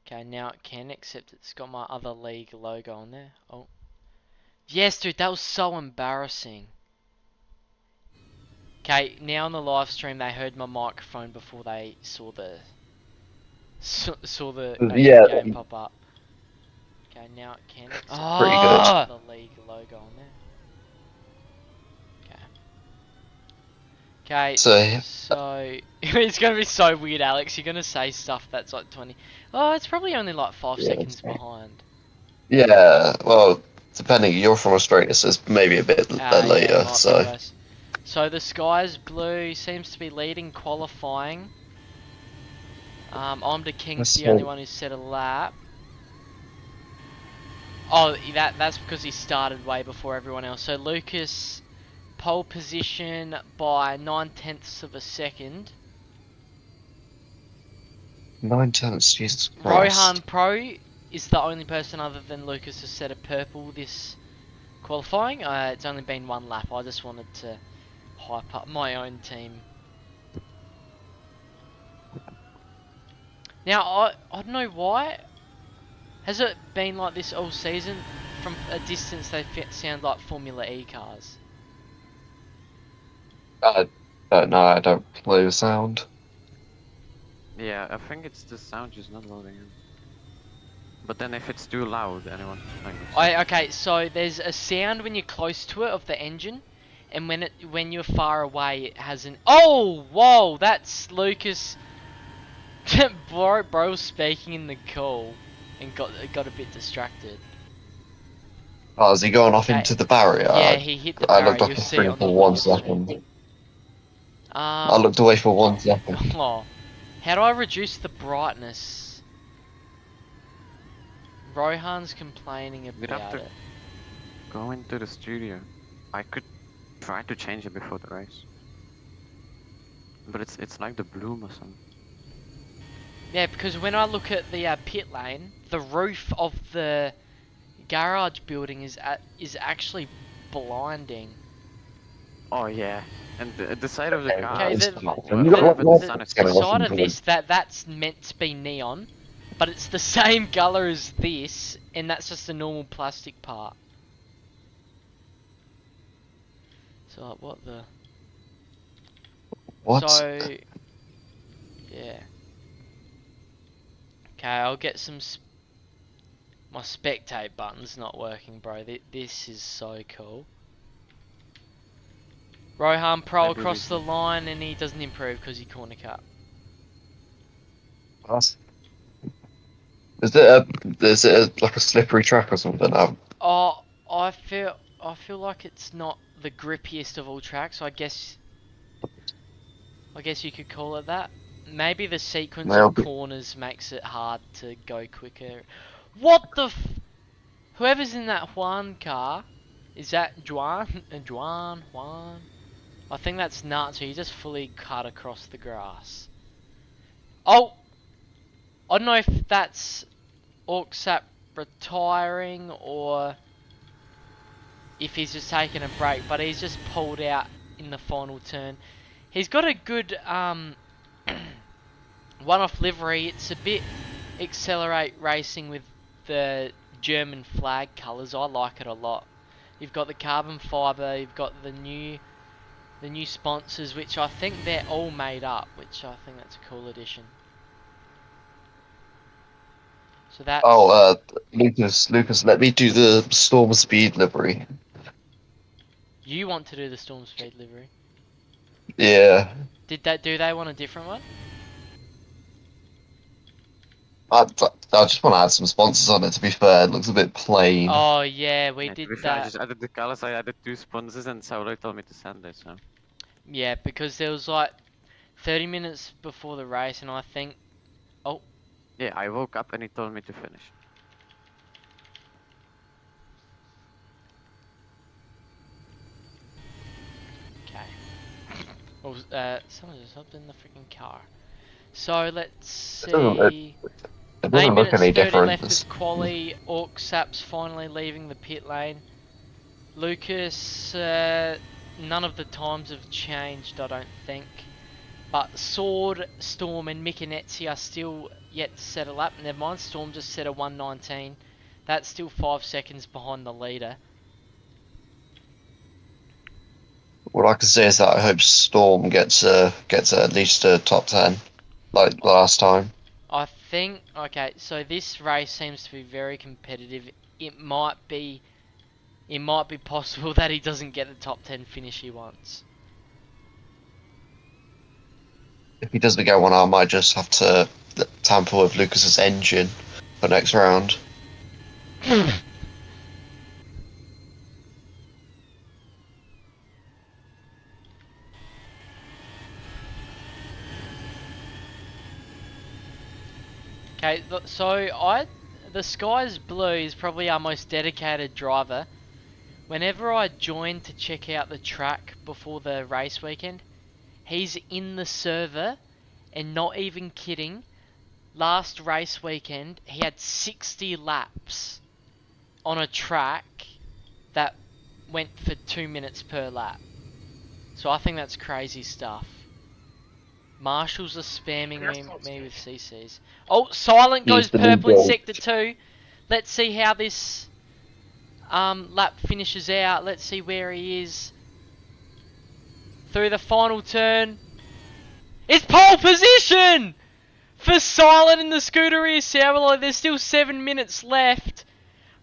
Okay, now it can, except it's got my other league logo on there. Oh. Yes, dude, that was so embarrassing. Okay, now on the live stream, they heard my microphone before they saw the actual Yeah, game pop up. Okay, now it can. pretty good. The league logo on there. Okay, so it's gonna be so weird, Alex. You're gonna say stuff that's like 20. Oh, it's probably only like 5 seconds behind. Yeah, well, depending, you're from Australia, so it's maybe a bit Yeah, later. might be So worse. So the sky's blue, seems to be leading qualifying. I'm the King's the only one who set a lap. Oh, that's because he started way before everyone else. So Lucas, pole position by 9/10 of a second. 9/10, Jesus Christ. Rohan Pro is the only person other than Lucas to set a purple this qualifying. It's only been one lap. I just wanted to hype up my own team. Now, I don't know why. Has it been like this all season? From a distance, they sound like Formula E cars. I don't know, I don't play the sound. Yeah, I think it's the sound just not loading in. But then if it's too loud, anyone can Okay, so there's a sound when you're close to it of the engine, and when you're far away, it has an. Oh, whoa! That's Lucas. bro was speaking in the call, and got a bit distracted. Oh, is he going off into the barrier? Yeah, he hit the I barrier. looked up You'll the see it screen on the for 1 live stream. second. I looked away for 1 second. Oh, how do I reduce the brightness? Rohan's complaining We'd have about to it. go into the studio. I could try to change it before the race. But it's like the bloom or something. Yeah, because when I look at the pit lane, the roof of the garage building is actually blinding. Oh yeah, and the side of the car. Okay, is the the side of this that's meant to be neon, but it's the same color as this, and that's just a normal plastic part. So like, what the? What? So yeah. Okay, I'll get some. My spectate button's not working, bro. This is so cool. Rohan Pro across the line, and he doesn't improve because he corner cut. Is it like a slippery track or something? Oh, I feel like it's not the grippiest of all tracks. I guess you could call it that. Maybe the sequence of corners makes it hard to go quicker. What the whoever's in that Juan car, is that Juan? Juan? I think that's nuts. He just fully cut across the grass. Oh! I don't know if that's Orcsap retiring or if he's just taking a break, but he's just pulled out in the final turn. He's got a good one-off livery. It's a bit Accelerate Racing with the German flag colours. I like it a lot. You've got the carbon fibre, you've got the new sponsors, which I think they're all made up, which I think that's a cool addition. So that. Oh, Lucas, let me do the Storm Speed livery. You want to do the Storm Speed livery? Yeah. Do they want a different one? I just want to add some sponsors on it, to be fair. It looks a bit plain. Oh, yeah, we did that. I just added the colors, I added 2 sponsors, and Saulo told me to send it, so. Yeah, because there was like 30 minutes before the race, and I think. Oh. Yeah, I woke up and he told me to finish. Okay. Well, someone just hopped in the freaking car. So let's see. It doesn't look any 30 different. left of quali. Orcsap's finally leaving the pit lane. Lucas, none of the times have changed, I don't think. But Sword, Storm and Mikonetsi are still yet to set a lap. Never mind, Storm just set a 1:19. That's still 5 seconds behind the leader. What I can say is that I hope Storm gets at least a top 10, like last time. I think, okay, so this race seems to be very competitive. It might be possible that he doesn't get the top 10 finish he wants. If he doesn't get one, I might just have to tamper with Lucas's engine for next round. Okay, so the Sky's Blue is probably our most dedicated driver. Whenever I join to check out the track before the race weekend, he's in the server, and not even kidding, last race weekend he had 60 laps on a track that went for 2 minutes per lap. So I think that's crazy stuff. Marshals are spamming me with CCs. Oh, Silent goes purple in sector 2. Let's see how this lap finishes out. Let's see where he is. Through the final turn. It's pole position! For Silent in the Scuderia Sauerlo. There's still 7 minutes left.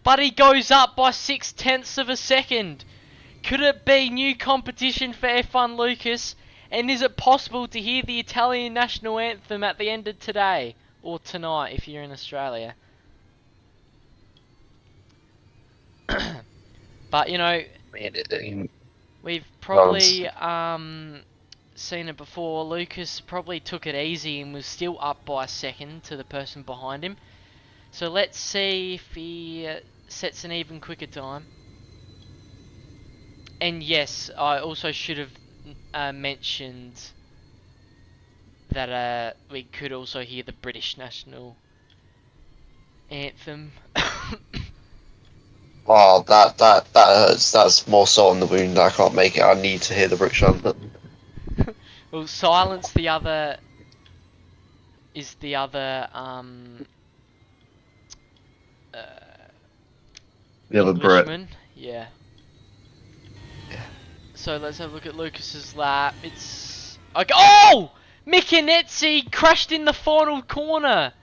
But he goes up by 0.6 of a second. Could it be new competition for F1 Lucas? And is it possible to hear the Italian national anthem at the end of today? Or tonight if you're in Australia. But you know, we've probably seen it before. Lucas probably took it easy and was still up by a second to the person behind him. So let's see if he sets an even quicker time. And yes, I also should have mentioned that we could also hear the British national anthem. Oh, that hurts. That's more salt on the wound. I can't make it. I need to hear the British anthem. Well, Silence the other The other Brit. Englishman. Yeah. So let's have a look at Lucas's lap. It's okay. Oh! Mikonetsi crashed in the final corner.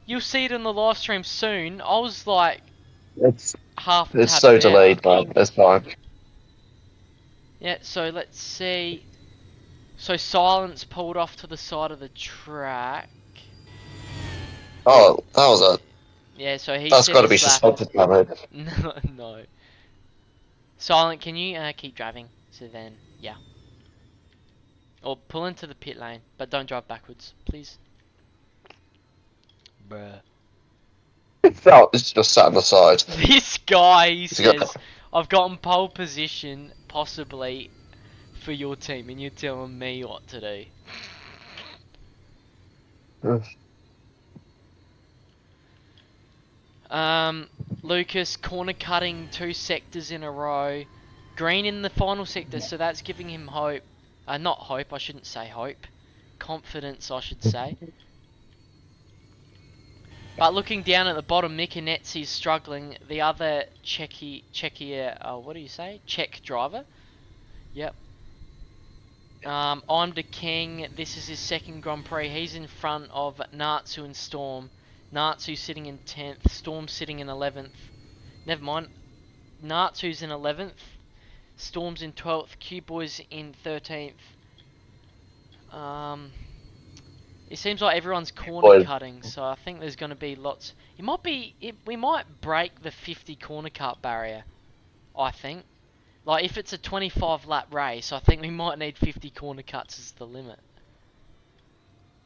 You'll see it in the live stream soon. I was like It's half. It's so delayed, man. It's fine. Yeah. So let's see. So Silence pulled off to the side of the track. Oh, that was a. Yeah. So he. That's got to be suspended, man. No, no. Silent, can you keep driving? So then, yeah. Or pull into the pit lane, but don't drive backwards, please. Bruh. It's just sat on the side. This guy, he says, I've gotten pole position, possibly, for your team, and you're telling me what to do. Lucas corner cutting 2 sectors in a row. Green in the final sector, so that's giving him hope. Not hope, I shouldn't say hope. Confidence, I should say. But looking down at the bottom, Mikonetsi is struggling. The other Czech driver. Yep. I'm the king. This is his second Grand Prix. He's in front of Natsu and Storm. Natsu sitting in 10th, Storm sitting in 11th. Never mind. Natsu's in 11th. Storm's in 12th. Q-Boy's in 13th. It seems like everyone's corner cutting, so I think there's going to be lots. We might break the 50 corner cut barrier. I think. Like if it's a 25 lap race, I think we might need 50 corner cuts as the limit.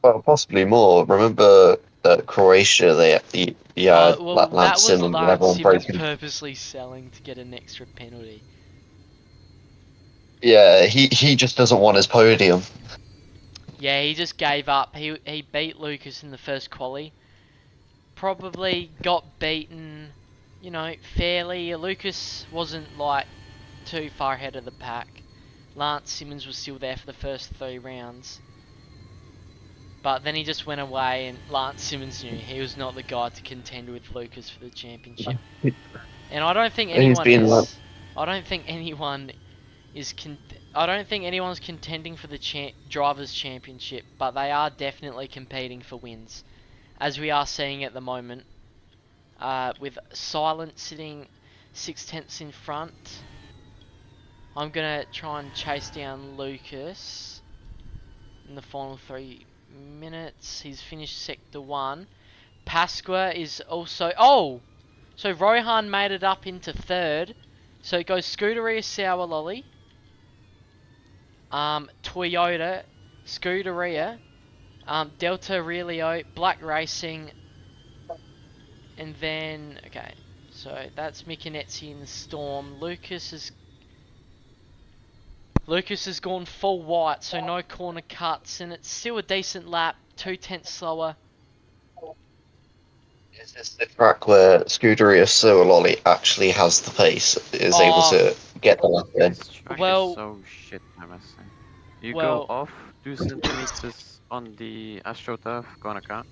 Well, possibly more. Remember Croatia? They Well, Lance that was and Lance. everyone He was broken. purposely selling to get an extra penalty. Yeah, he just doesn't want his podium. Yeah, he just gave up. He beat Lucas in the first quali. Probably got beaten, you know, fairly. Lucas wasn't like too far ahead of the pack. Lance Simmons was still there for the first 3 rounds. But then he just went away, and Lance Simmons knew he was not the guy to contend with Lucas for the championship. And I don't think anyone is. I don't think anyone is. I don't think anyone's contending for the drivers' championship, but they are definitely competing for wins, as we are seeing at the moment. With Silent sitting 6/10 in front. I'm gonna try and chase down Lucas in the final 3 minutes. He's finished sector 1. Pasqua is also... Oh! So Rohan made it up into 3rd. So it goes Scuderia Sour Lolly, Toyota, Scuderia, Delta Relio, Black Racing, and then... Okay, so that's Micanezzi in the Storm. Lucas has gone full white, so no corner cuts, and it's still a decent lap, 2/10 slower. Is this the track where Scuderia Lolly actually has the pace, is able to get the lap in? This track Well- is so shit, I must say. You well- go off 2 centimeters on the AstroTurf corner cut,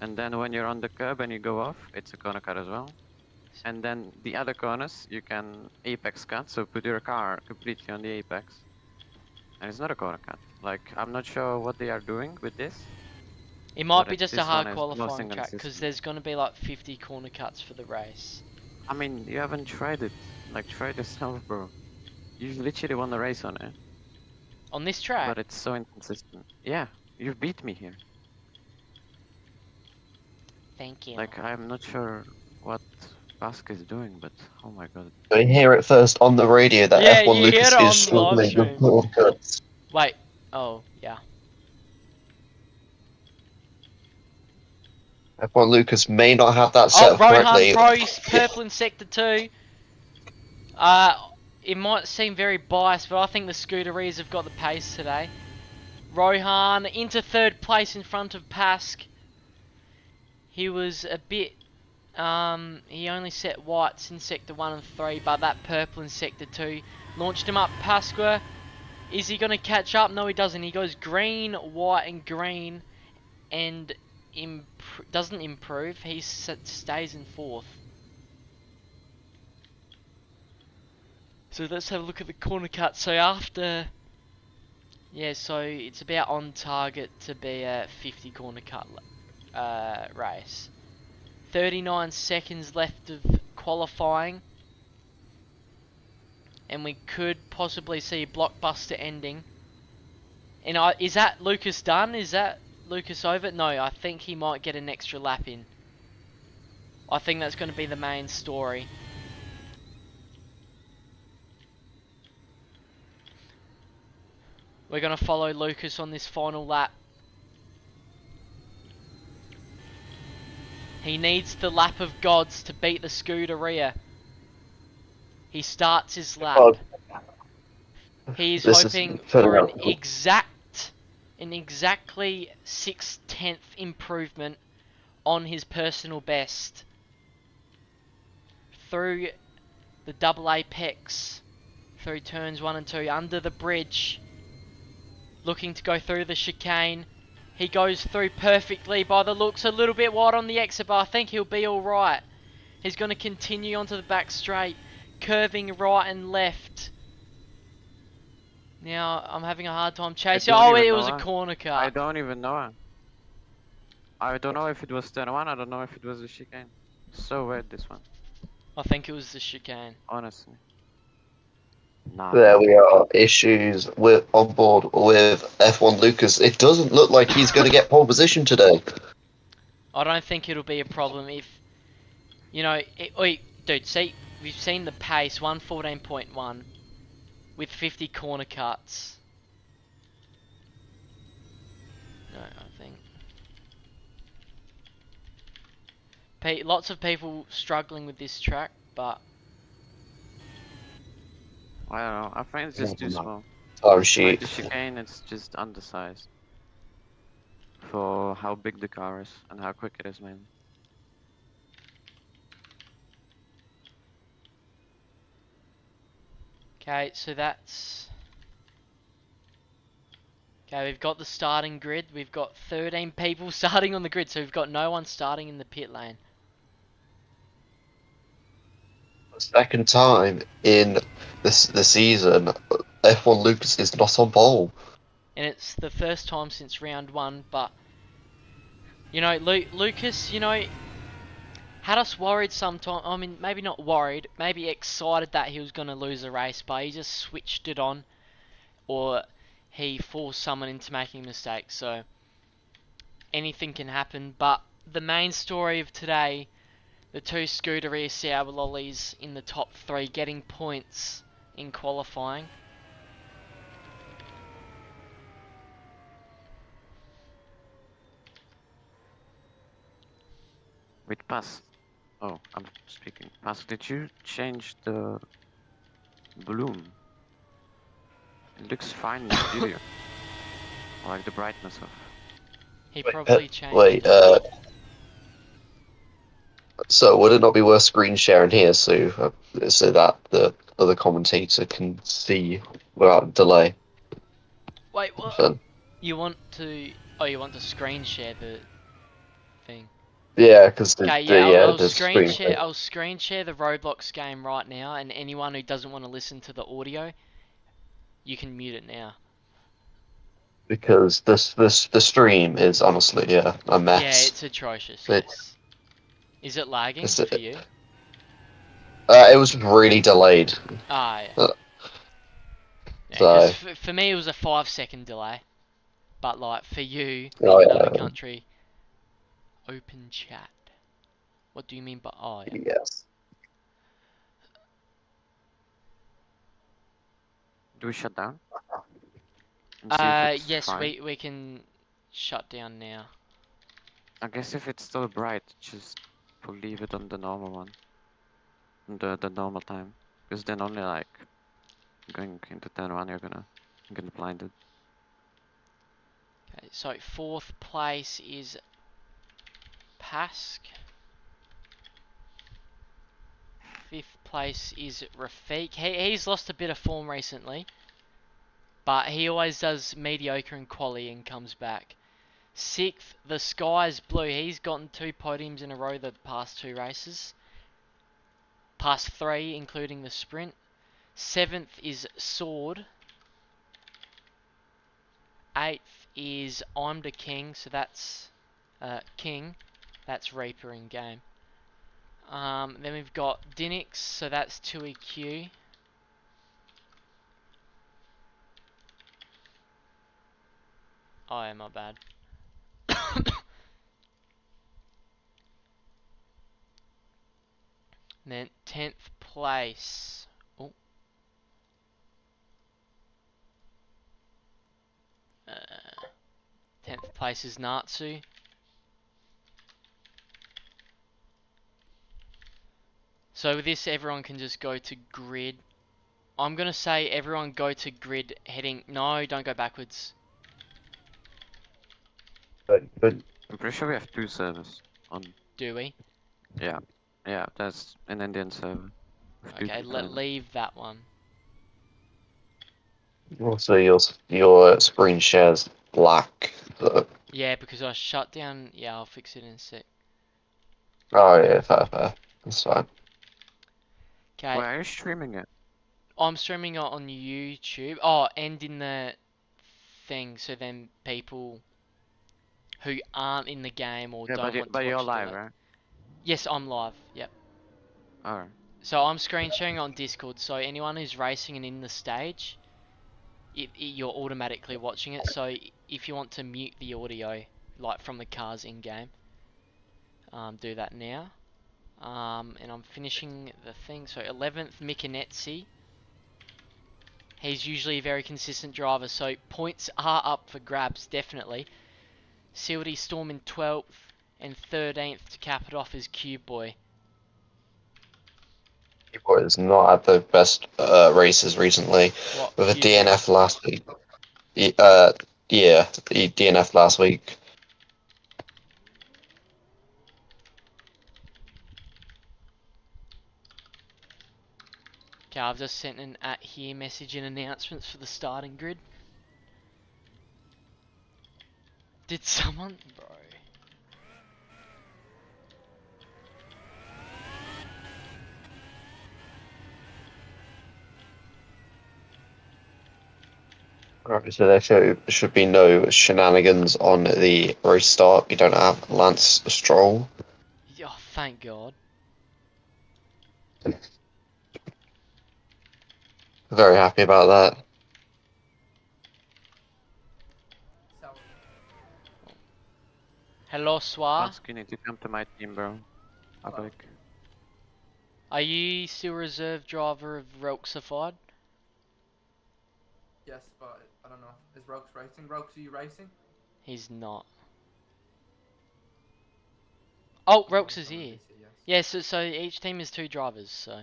and then when you're on the curb and you go off, it's a corner cut as well. And then the other corners, you can apex cut, so put your car completely on the apex. And it's not a corner cut. Like, I'm not sure what they are doing with this. It might But be just a this hard one is the most qualifying track, because inconsistent. there's going to be like 50 corner cuts for the race. I mean, you haven't tried it. Like, try it yourself, bro. You've literally won the race on it. On this track? But it's so inconsistent. Yeah, you've beat me here. Thank you. Like, I'm not sure what Basque is doing, but oh my god. We hear it first on the radio that Yeah, F1 you hear Lucas it on is struggling with Livestream. broad cuts. Wait. Oh, yeah. F1 Lucas may not have that set Oh, up correctly. Rohan Pro, purple in sector 2. It might seem very biased, but I think the Scuderias have got the pace today. Rohan into 3rd place in front of Pask. He was a bit... he only set whites in sector 1 and 3, but that purple in sector 2 launched him up. Pasqua, is he going to catch up? No, he doesn't. He goes green, white, and green, and doesn't improve. He stays in 4th. So let's have a look at the corner cut. So after... Yeah, so it's about on target to be a 50 corner cut race. 39 seconds left of qualifying. And we could possibly see a blockbuster ending. And is that Lucas done? Is that Lucas over? No, I think he might get an extra lap in. I think that's going to be the main story. We're going to follow Lucas on this final lap. He needs the lap of gods to beat the Scuderia. He starts his lap. He is hoping for an exactly 6/10 improvement on his personal best. Through the double apex, through turns 1 and 2, under the bridge. Looking to go through the chicane. He goes through perfectly by the looks, a little bit wide on the exit, but I think he'll be alright. He's going to continue onto the back straight, curving right and left. Now, I'm having a hard time chasing. Oh, it was a corner cut. I don't even know. I don't know if it was turn 1, I don't know if it was a chicane. So weird, this one. I think it was the chicane. Honestly. Nah. There we are. Issues on board with F1 Lucas. It doesn't look like he's going to get pole position today. I don't think it'll be a problem if, you know, dude, see, we've seen the pace, 114.1, with 50 corner cuts. No, I think. Lots of people struggling with this track, but... I don't know, I think it's just too small. Time Like sheet. the chicane, it's just undersized. For how big the car is and how quick it is, man. Okay, so that's Okay, we've got the starting grid. We've got 13 people starting on the grid, so we've got no one starting in the pit lane. Second time in the season, F1 Lucas is not on pole. And it's the first time since round 1, but... You know, Lucas, you know, had us worried sometime. I mean, maybe not worried, maybe excited that he was going to lose a race, but he just switched it on, or he forced someone into making a mistake. So anything can happen. But the main story of today, the two Scuderia Sauber lollies in the top 3 getting points in qualifying. Wait, Pass. Oh, I'm speaking. Pass, did you change the bloom? It looks fine in the studio. I like the brightness of. He Wait, probably changed wait, it. so would it not be worth screen sharing here so that the other commentator can see without delay? Wait, what? Then? You want to... Oh, you want to screen share the thing. Yeah, because Okay, yeah, the screen. I'll screen share the Roblox game right now, and anyone who doesn't want to listen to the audio, you can mute it now. Because the stream is honestly a Yeah, mess. it's atrocious, It, yes. Is it lagging it's, for you? it was really delayed. Ah, yeah. Uh, Yeah, because so for me it was a 5-second delay. But like, for you, oh in another yeah, country, open chat. What do you mean by... Oh, yeah. yes. Do we shut down? And see if it's Yes, fine. we can shut down now. I guess if it's still bright, just leave it on the normal one. The normal time. Because then only like going into turn 1 you're gonna get blinded. Okay, so 4th place is Pask. 5th place is Rafik. He's lost a bit of form recently, but he always does mediocre in quali and comes back. 6th, the sky's blue. He's gotten 2 podiums in a row the past 2 races. Past 3, including the sprint. 7th is Sword. 8th is I'm the King, so that's King. That's Reaper in game. Then we've got Dinix, so that's 2EQ. Oh yeah, my bad. And then 10th place. Oh. 10th place is Natsu. So with this, everyone can just go to grid. I'm going to say everyone go to grid heading... No, don't go backwards. But I'm pretty sure we have 2 servers on. Do we? Yeah. Yeah, that's an Indian server. With 2 Okay, people in it. leave that one. also your screen shares black. So, Yeah, because I shut down... Yeah, I'll fix it in a sec. oh yeah, fair. That's fine. Okay, Why are you streaming it? I'm streaming it on YouTube. Oh, and in the thing, so then people who aren't in the game or Yeah, don't want to but you're watch live, the... right? Yes, I'm live. Yep. Alright. So I'm screen sharing on Discord, so anyone who's racing and in the stage, you're automatically watching it. So if you want to mute the audio, like from the cars in game, do that now. And I'm finishing the thing. So 11th, Mikanetsi. He's usually a very consistent driver, so points are up for grabs, definitely. Sealdy Storm in 12th, and 13th to cap it off is Cube Boy. Keyboard is not had the best races recently. What, With a Cube Boy? DNF last week. Yeah, the DNF last week. Okay, I've just sent an @ here message in announcements for the starting grid. Did someone, bro? Right, so there should be no shenanigans on the restart. You don't have Lance Stroll. Oh, thank God. Very happy about that. Hello, Swa. Ask, you need to come to my team, bro. Public. Are you still reserve driver of Roxified? Yes, but I don't know. Is Rokes racing? Rokes, are you racing? He's not. Oh, I thought Rox he is told me here. this year, yes. Yeah, so each team is 2 drivers, so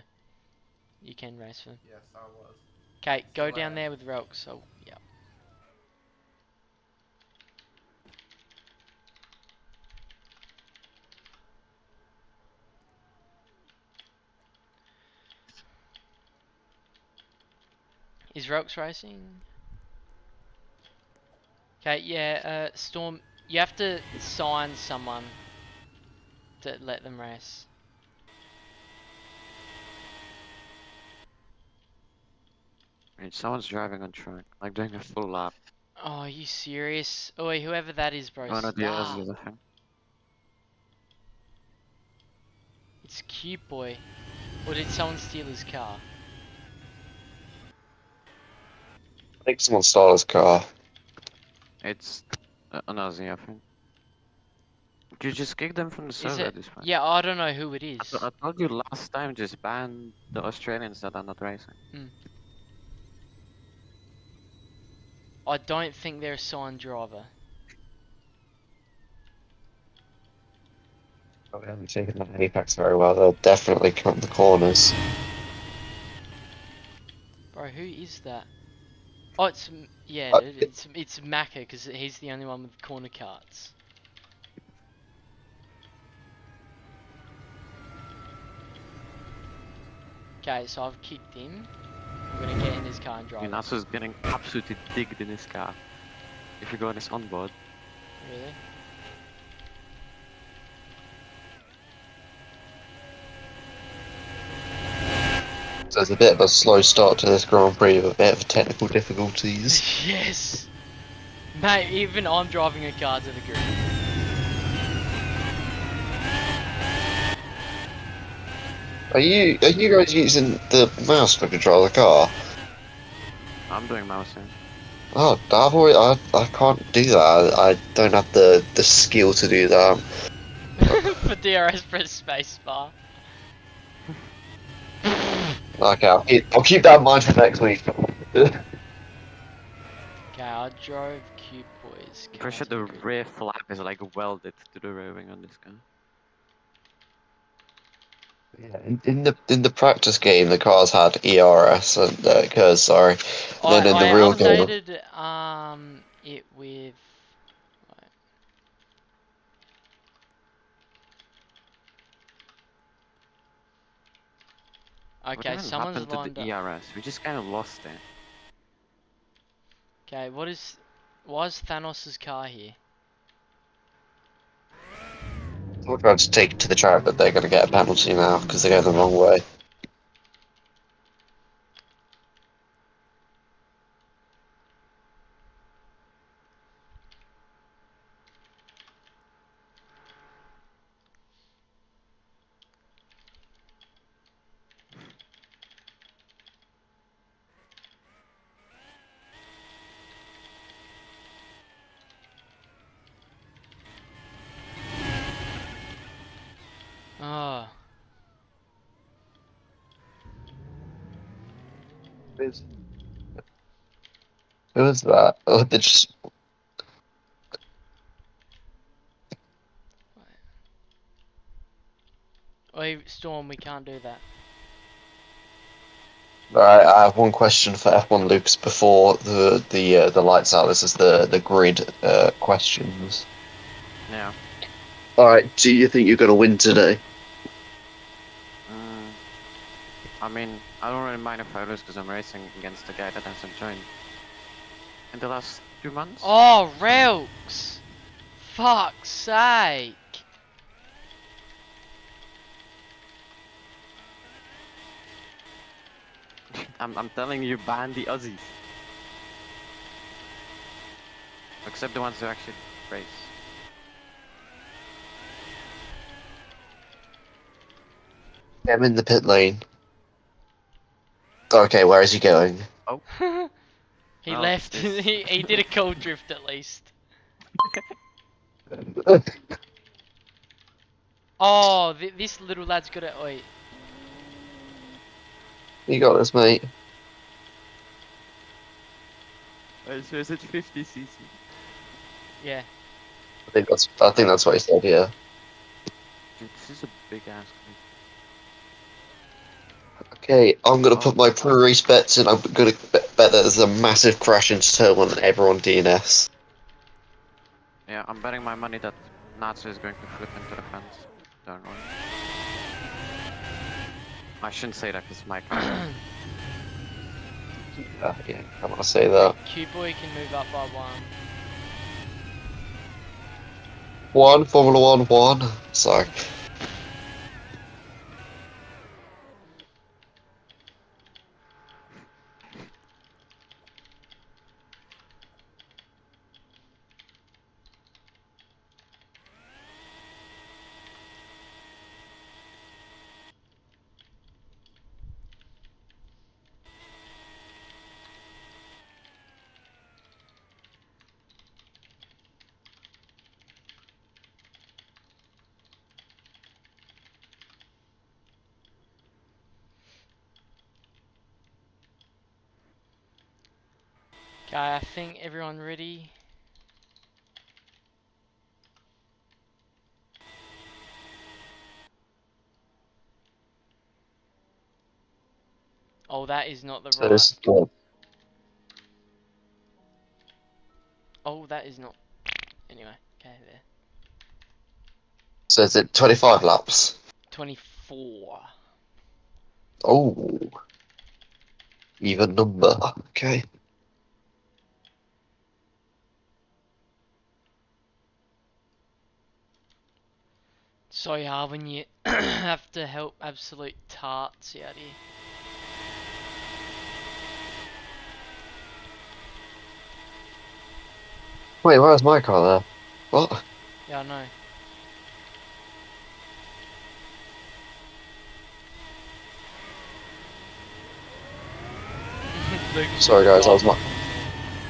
you can race them. Yes, I was. Okay, go So, down there with Rox. So yeah. Is Rox racing? Okay, yeah. Storm, you have to sign someone to let them race. Wait, someone's driving on track, like doing a full lap. Oh, are you serious? Oh, wait, whoever that is, bro, One of the stop. Aussies, I think. It's cute, boy. Or did someone steal his car? I think someone stole his car. It's an Aussie, I think. You just kick them from the Is server it? at this point. Yeah, I don't know who it I, is. I told you last time, just ban the Australians that are not racing. I don't think they're a signed driver. I haven't taken that apex very well. They'll definitely cut the corners. Bro, who is that? Oh, yeah, Uh, it's Macca because he's the only one with corner carts. Okay, so I've kicked him. I'm gonna get in his car and drive. Nasu's getting absolutely digged in his car. If you go on his onboard. Really? So it's a bit of a slow start to this Grand Prix with a bit of technical difficulties. Yes! Mate, even I'm driving a car to the grid. Are you guys using the mouse to control the car? I'm doing mousing. Oh, I can't do that. I don't have the skill to do that. For DRS, press spacebar. Okay, I'll keep that in mind for next week. Okay, I drove Cute Boys. I'm pretty sure the rear flap is like welded to the rearing on this car. Yeah, in the practice game, the cars had ERS and curves. Sorry. And then in the I real game, updated it with. Okay, What even someone's happened to lined the up. ERS? We just kind of lost it. Okay, why is Thanos' car here? we're trying to take it to the track, but they're going to get a penalty now because they're going the wrong way. Oh. Who is that? Oh, they just. Wait, Storm, we can't do that. Alright, I have one question for F1 Lucas before the lights out. This is the grid questions. Yeah. Alright, do you think you're going to win today? I mean, I don't really mind if I lose because I'm racing against a guy that hasn't joined in the last 2 months. Oh, Relks! Fuck's sake. I'm telling you, ban the Aussies. Except the ones who actually race. I'm in the pit lane. Okay, where is he going? Oh. He Well, left. this- he did a cold drift at least. Oh, this little lad's got it. Wait. You got this, mate. So is it 50cc? Yeah. I think that's what he said. Yeah. Dude, this is a big ass Okay, I'm gonna put my pre-race bets in. I'm gonna bet that there's a massive crash into turn 1 and everyone DNS. Yeah, I'm betting my money that Natsu is going to flip into the fence. Turn 1. I shouldn't say that because Mike. Yeah, I want to say that. Q-Boy can move up by 1. Formula 1. Sorry. Okay, I think everyone ready. Oh, that is not the So right. this is good. Oh, that is not. Anyway, okay, there. So is it 25 laps? 24. Oh, even number. Okay. So yeah, when you have to help absolute tarts out here. Wait, where's my car there? What? Yeah, I know. Lucas Sorry, guys, I was not.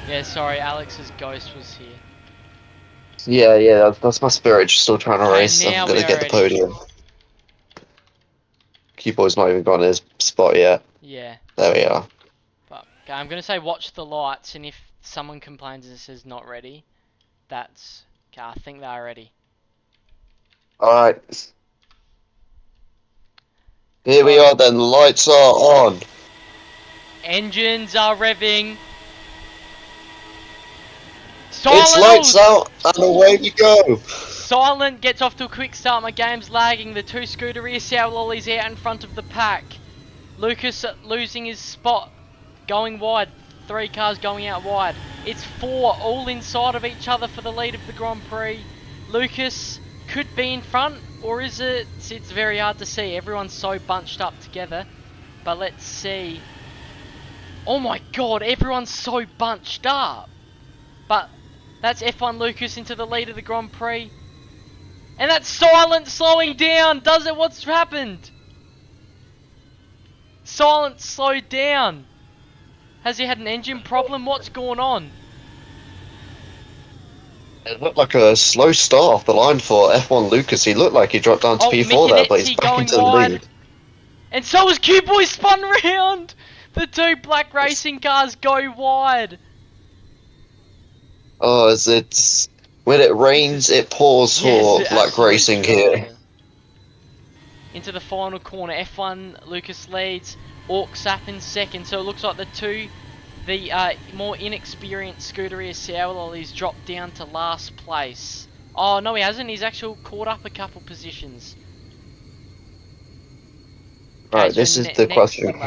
Yeah, sorry, Alex's ghost was here. Yeah, that's my spirit just still trying to Okay, race. I'm now gonna we are get the ready. podium. Q-Boy's not even got his spot yet. Yeah. There we are. But okay, I'm gonna say watch the lights, and if someone complains and says not ready, that's okay. I think they are ready. Alright. Here we So- are then, lights are on. Engines are revving. It's lights out and away we go. Silent gets off to a quick start. My game's lagging. The 2 Scuderia Sour Lollies out in front of the pack. Lucas losing his spot. Going wide. 3 cars going out wide. It's 4 all inside of each other for the lead of the Grand Prix. Lucas could be in front, or is it? It's very hard to see. Everyone's so bunched up together. But let's see. Oh my god, everyone's so bunched up. But that's F1 Lucas into the lead of the Grand Prix. And that's Silent slowing down. Does it? What's happened? Silent slowed down. Has he had an engine problem? What's going on? It looked like a slow start off the line for F1 Lucas. He looked like he dropped down to Oh, P4 there, but he's Mickey back going into the wide. lead. And so is Q-Boy spun round. The 2 black racing cars go wide. Oh, it's when it rains, it pours for Yes, black absolute racing here. drama. Into the final corner, F1 Lucas leads, Orksap in second, so it looks like the more inexperienced Scuderia Sour Lollies dropped down to last place. Oh no, he hasn't, he's actually caught up a couple positions. Right, this is the question.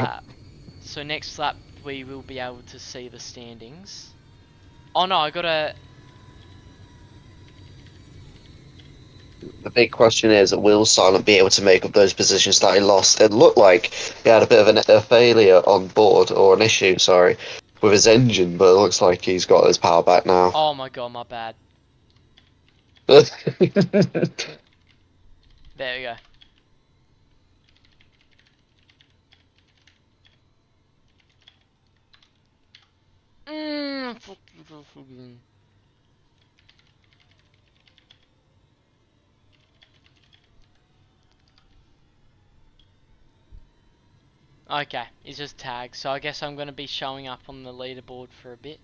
So next lap we will be able to see the standings. Oh no, I gotta... The big question is, will Silent be able to make up those positions that he lost? It looked like he had a bit of a failure on board, or an issue, sorry, with his engine, but it looks like he's got his power back now. Oh my god, my bad. There we go. Okay, it's just tagged, so I guess I'm going to be showing up on the leaderboard for a bit.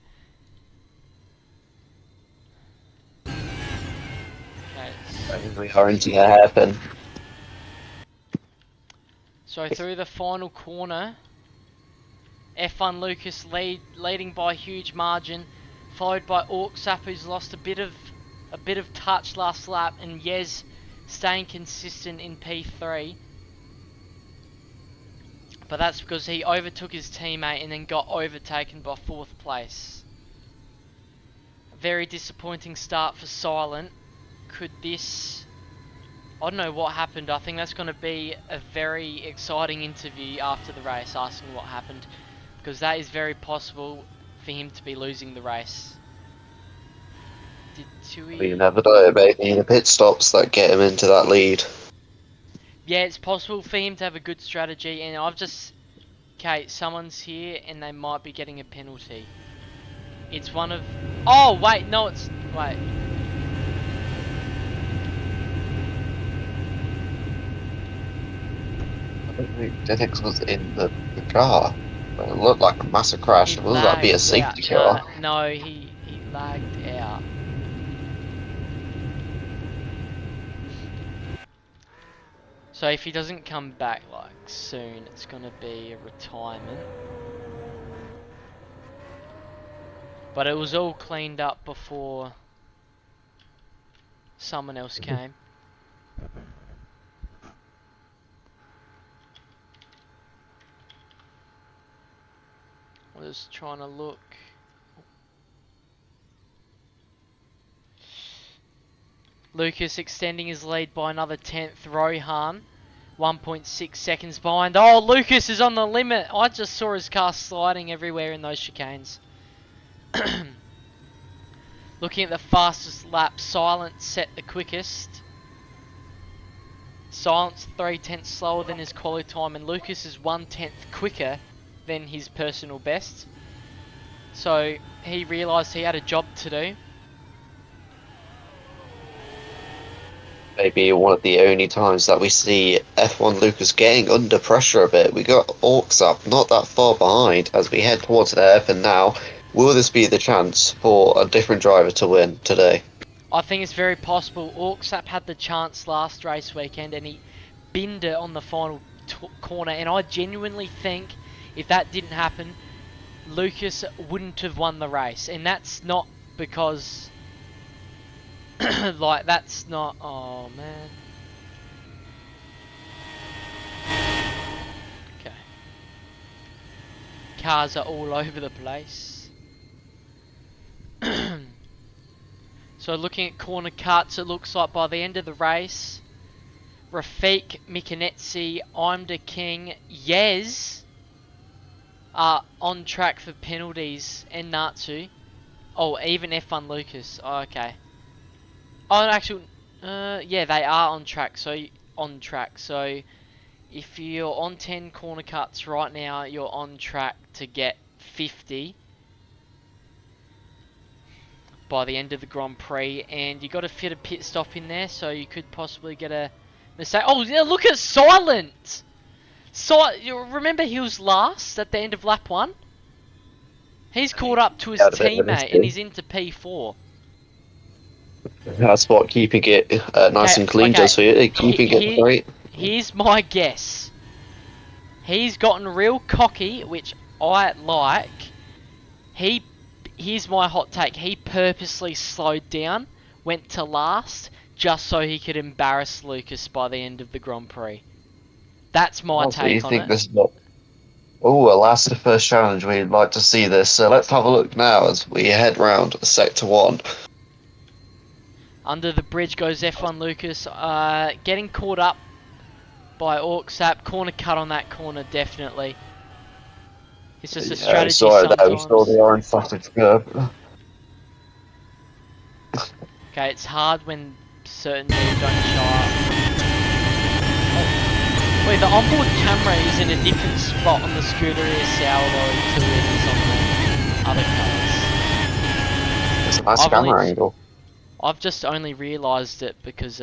Okay. We are into the hairpin. So through the final corner, F1 Lucas leading by a huge margin, followed by Orksap, who's lost a bit of touch last lap, and Yez staying consistent in P3. But that's because he overtook his teammate and then got overtaken by 4th place. A very disappointing start for Silent. Could this... I don't know what happened. I think that's going to be a very exciting interview after the race, asking what happened. Because that is very possible for him to be losing the race. Did Tui... You never know, maybe the pit stops that get him into that lead. Yeah, it's possible for him to have a good strategy, and I've just... Okay, someone's here, and they might be getting a penalty. It's one of... Oh, wait, no, it's... Wait. I don't think Denix was in the car. But it looked like a massive crash. He Will that be a lagged safety out. car? No, he lagged out. So if he doesn't come back like soon, it's gonna be a retirement. But it was all cleaned up before someone else came. I was trying to look. Lucas extending his lead by another 10th. Rohan, 1.6 seconds behind. Oh, Lucas is on the limit. I just saw his car sliding everywhere in those chicanes. Looking at the fastest lap, Silent set the quickest. Silent's 3/10 slower than his quality time, and Lucas is 1/10 quicker than his personal best. So he realised he had a job to do. Maybe one of the only times that we see F1 Lucas getting under pressure a bit. We got Orcs up, not that far behind, as we head towards the hairpin now. Will this be the chance for a different driver to win today? I think it's very possible. Orksap had the chance last race weekend and he binned it on the final corner, and I genuinely think if that didn't happen, Lucas wouldn't have won the race. And that's not because like that's not... Oh man. Okay. Cars are all over the place. So looking at corner cuts, it looks like by the end of the race, Rafik, Mikanetsi, Imda King, Yez are on track for penalties, and Natsu. Oh, even F1 Lucas. Oh, okay. Oh, actually, yeah, they are on track. So if you're on 10 corner cuts right now, you're on track to get 50 by the end of the Grand Prix, and you got to fit a pit stop in there, so you could possibly get a mistake. Oh, yeah, look at Silent! You remember he was last at the end of lap 1? He's caught up to his teammate, and he's into P4. That's what keeping it nice and clean does for you. Keeping it great. Here's my guess. He's gotten real cocky, which I like. Here's my hot take. He purposely slowed down, went to last, just so he could embarrass Lucas by the end of the Grand Prix. That's my take on it. This is not... Oh, alas, the first challenge. We'd like to see this. So let's have a look now as we head round Sector 1. Under the bridge goes F1 Lucas. Getting caught up by Orksap. Corner cut on that corner, definitely. It's just a strategy sometimes. We saw the orange plastic curb. Okay, it's hard when certain things don't show up. Oh. Wait, the onboard camera is in a different spot on the Scuderia Saulo to it is on the other cars. It's a nice camera angle. I've just only realised it because,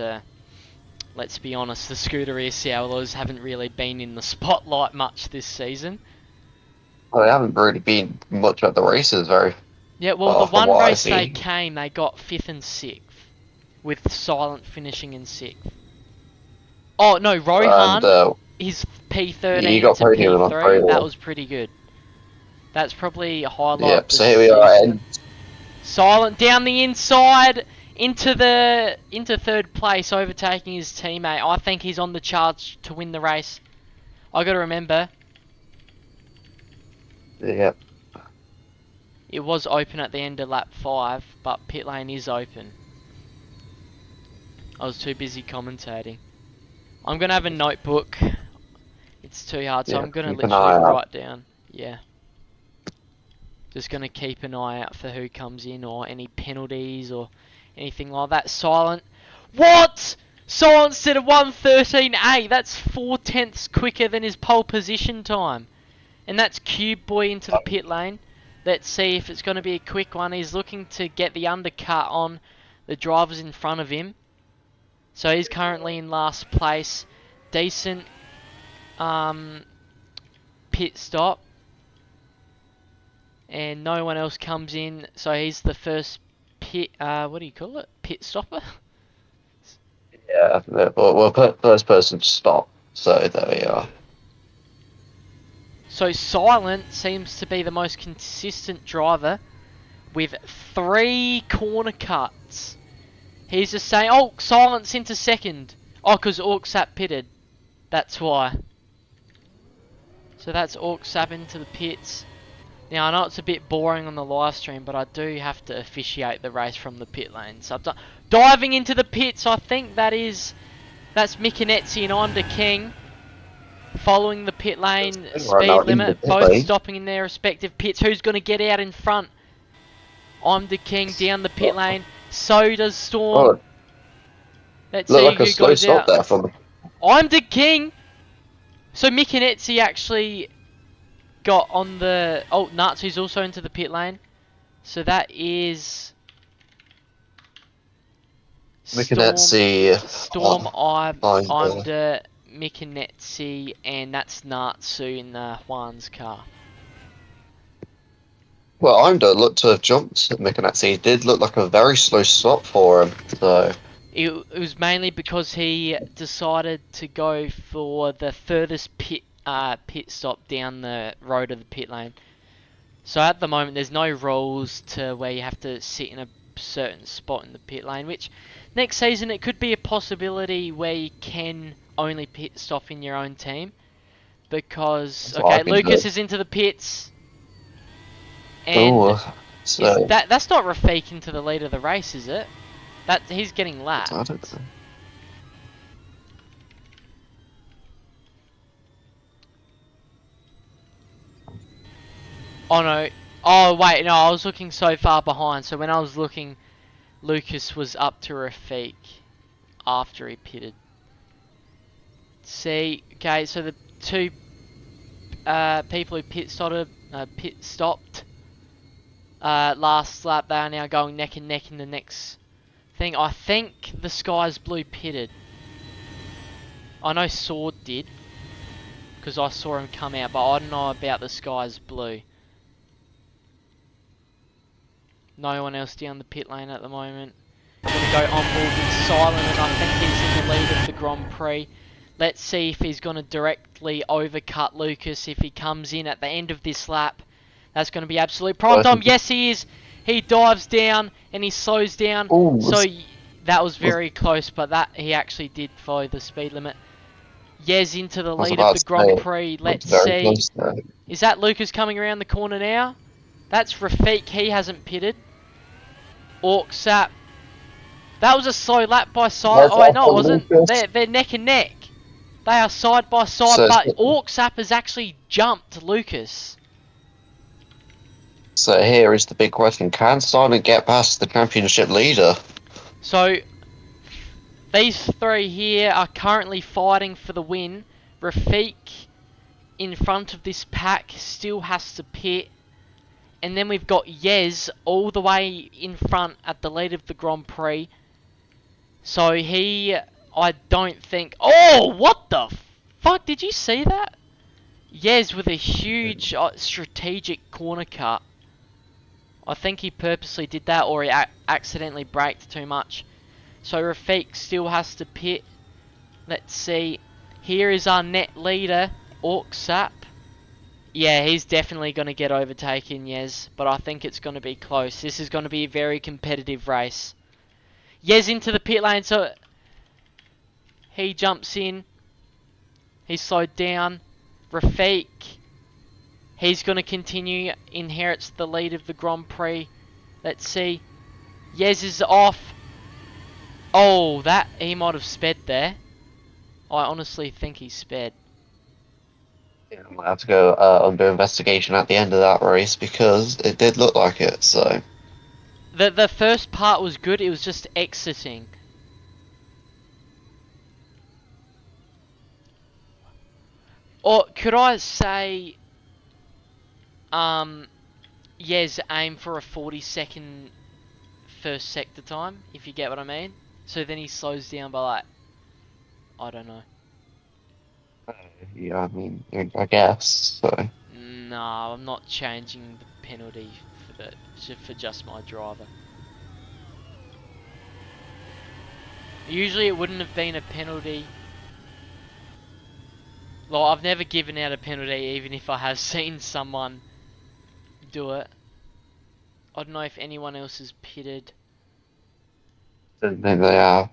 let's be honest, the Scuderia Saulos haven't really been in the spotlight much this season. Well, they haven't really been much at the races, very. Yeah, well, the one race they came, they got 5th and 6th, with Silent finishing in 6th. Oh no, Rohan, his P13 he got to P3, that was pretty good. That's probably a highlight. Yep, so here we are. Silent down the inside into 3rd place, overtaking his teammate. I think he's on the charge to win the race. I got to remember. Yep. It was open at the end of lap 5, but pit lane is open. I was too busy commentating. I'm gonna have a notebook. It's too hard, so I'm gonna literally write down. Yeah. Just gonna keep an eye out for who comes in or any penalties or anything like that. Silent. What? Silent said a 1:13.8. That's 4/10 quicker than his pole position time. And that's Cube Boy into the pit lane. Let's see if it's going to be a quick one. He's looking to get the undercut on the drivers in front of him. So he's currently in last place. Decent pit stop. And no one else comes in. So he's the first pit, what do you call it? Pit stopper? Yeah, well, first person stop. So there we are. So Silent seems to be the most consistent driver with 3 corner cuts. He's just saying, oh, Silent's into 2nd. Oh, because Orksap pitted. That's why. So that's Orksap into the pits. Now, I know it's a bit boring on the live stream, but I do have to officiate the race from the pit lane. So diving into the pits, I think that's Mikanetsi and I'm the King. Following the pit lane speed limit, both stopping in their respective pits. Who's going to get out in front? I'm the King down the pit lane. So does Storm. Let's see who goes out. I'm the King. So Mikanetsi actually got on the... Oh, Natsu's also into the pit lane. So that is... Mikanetsi. Storm, I'm the... Mikanetsi, and that's Natsu in Juan's car. Well, Imda looked to have jumped at Mikanetsi. It did look like a very slow stop for him, so... It was mainly because he decided to go for the furthest pit stop down the road of the pit lane. So at the moment, there's no rules to where you have to sit in a certain spot in the pit lane, which next season it could be a possibility where you can only pit stop in your own team, because okay, Lucas is into the pits, and that's not Rafik into the lead of the race, is it? That he's getting lapped. I don't know. Oh no! Oh wait, no, I was looking so far behind. So when I was looking, Lucas was up to Rafik after he pitted. See, okay, so the 2 people who pit stopped last lap, they are now going neck and neck in the next thing. I think the Skies Blue pitted. I know Sword did, because I saw him come out, but I don't know about the Skies Blue. No one else down the pit lane at the moment. I'm going to go on board with Silent, and I think he's in the lead of the Grand Prix. Let's see if he's going to directly overcut Lucas if he comes in at the end of this lap. That's going to be absolute prime time. Yes, he is. He dives down and he slows down. Ooh, so that was very close, but that he actually did follow the speed limit. Yes, into the lead of the Grand Prix. Let's see. Is that Lucas coming around the corner now? That's Rafik. He hasn't pitted. Orksap That was a slow lap by side. Oh wait, no, it wasn't. Lucas. They're neck and neck. They are side by side, So, but Orcsap has actually jumped Lucas. so here is the big question: can Silent get past the championship leader? So these three here are currently fighting for the win. Rafiq in front of this pack still has to pit. And then we've got Yez all the way in front at the lead of the Grand Prix. So he, I don't think... Oh, what the fuck? Did you see that? Yez with a huge strategic corner cut. I think he purposely did that, or he accidentally braked too much. So Rafiq still has to pit. Let's see. Here is our net leader, Orcsap. Yeah, he's definitely going to get overtaken, Yez. But I think it's going to be close. This is going to be a very competitive race. Yez into the pit lane, so he jumps in. He's slowed down. Rafiq, he's going to continue, inherits the lead of the Grand Prix. Let's see. Yez is off. Oh, that he might have sped there. I honestly think he sped. Yeah, I might have to go under investigation at the end of that race because it did look like it. So The first part was good. It was just exiting. Or could I say, yes, aim for a 40-second first sector time, if you get what I mean. So then he slows down by like, I don't know. yeah, I mean, I guess so. No, I'm not changing the penalty for just my driver. Usually it wouldn't have been a penalty. Well, I've never given out a penalty even if I have seen someone do it. I don't know if anyone else has pitted. Didn't think they are.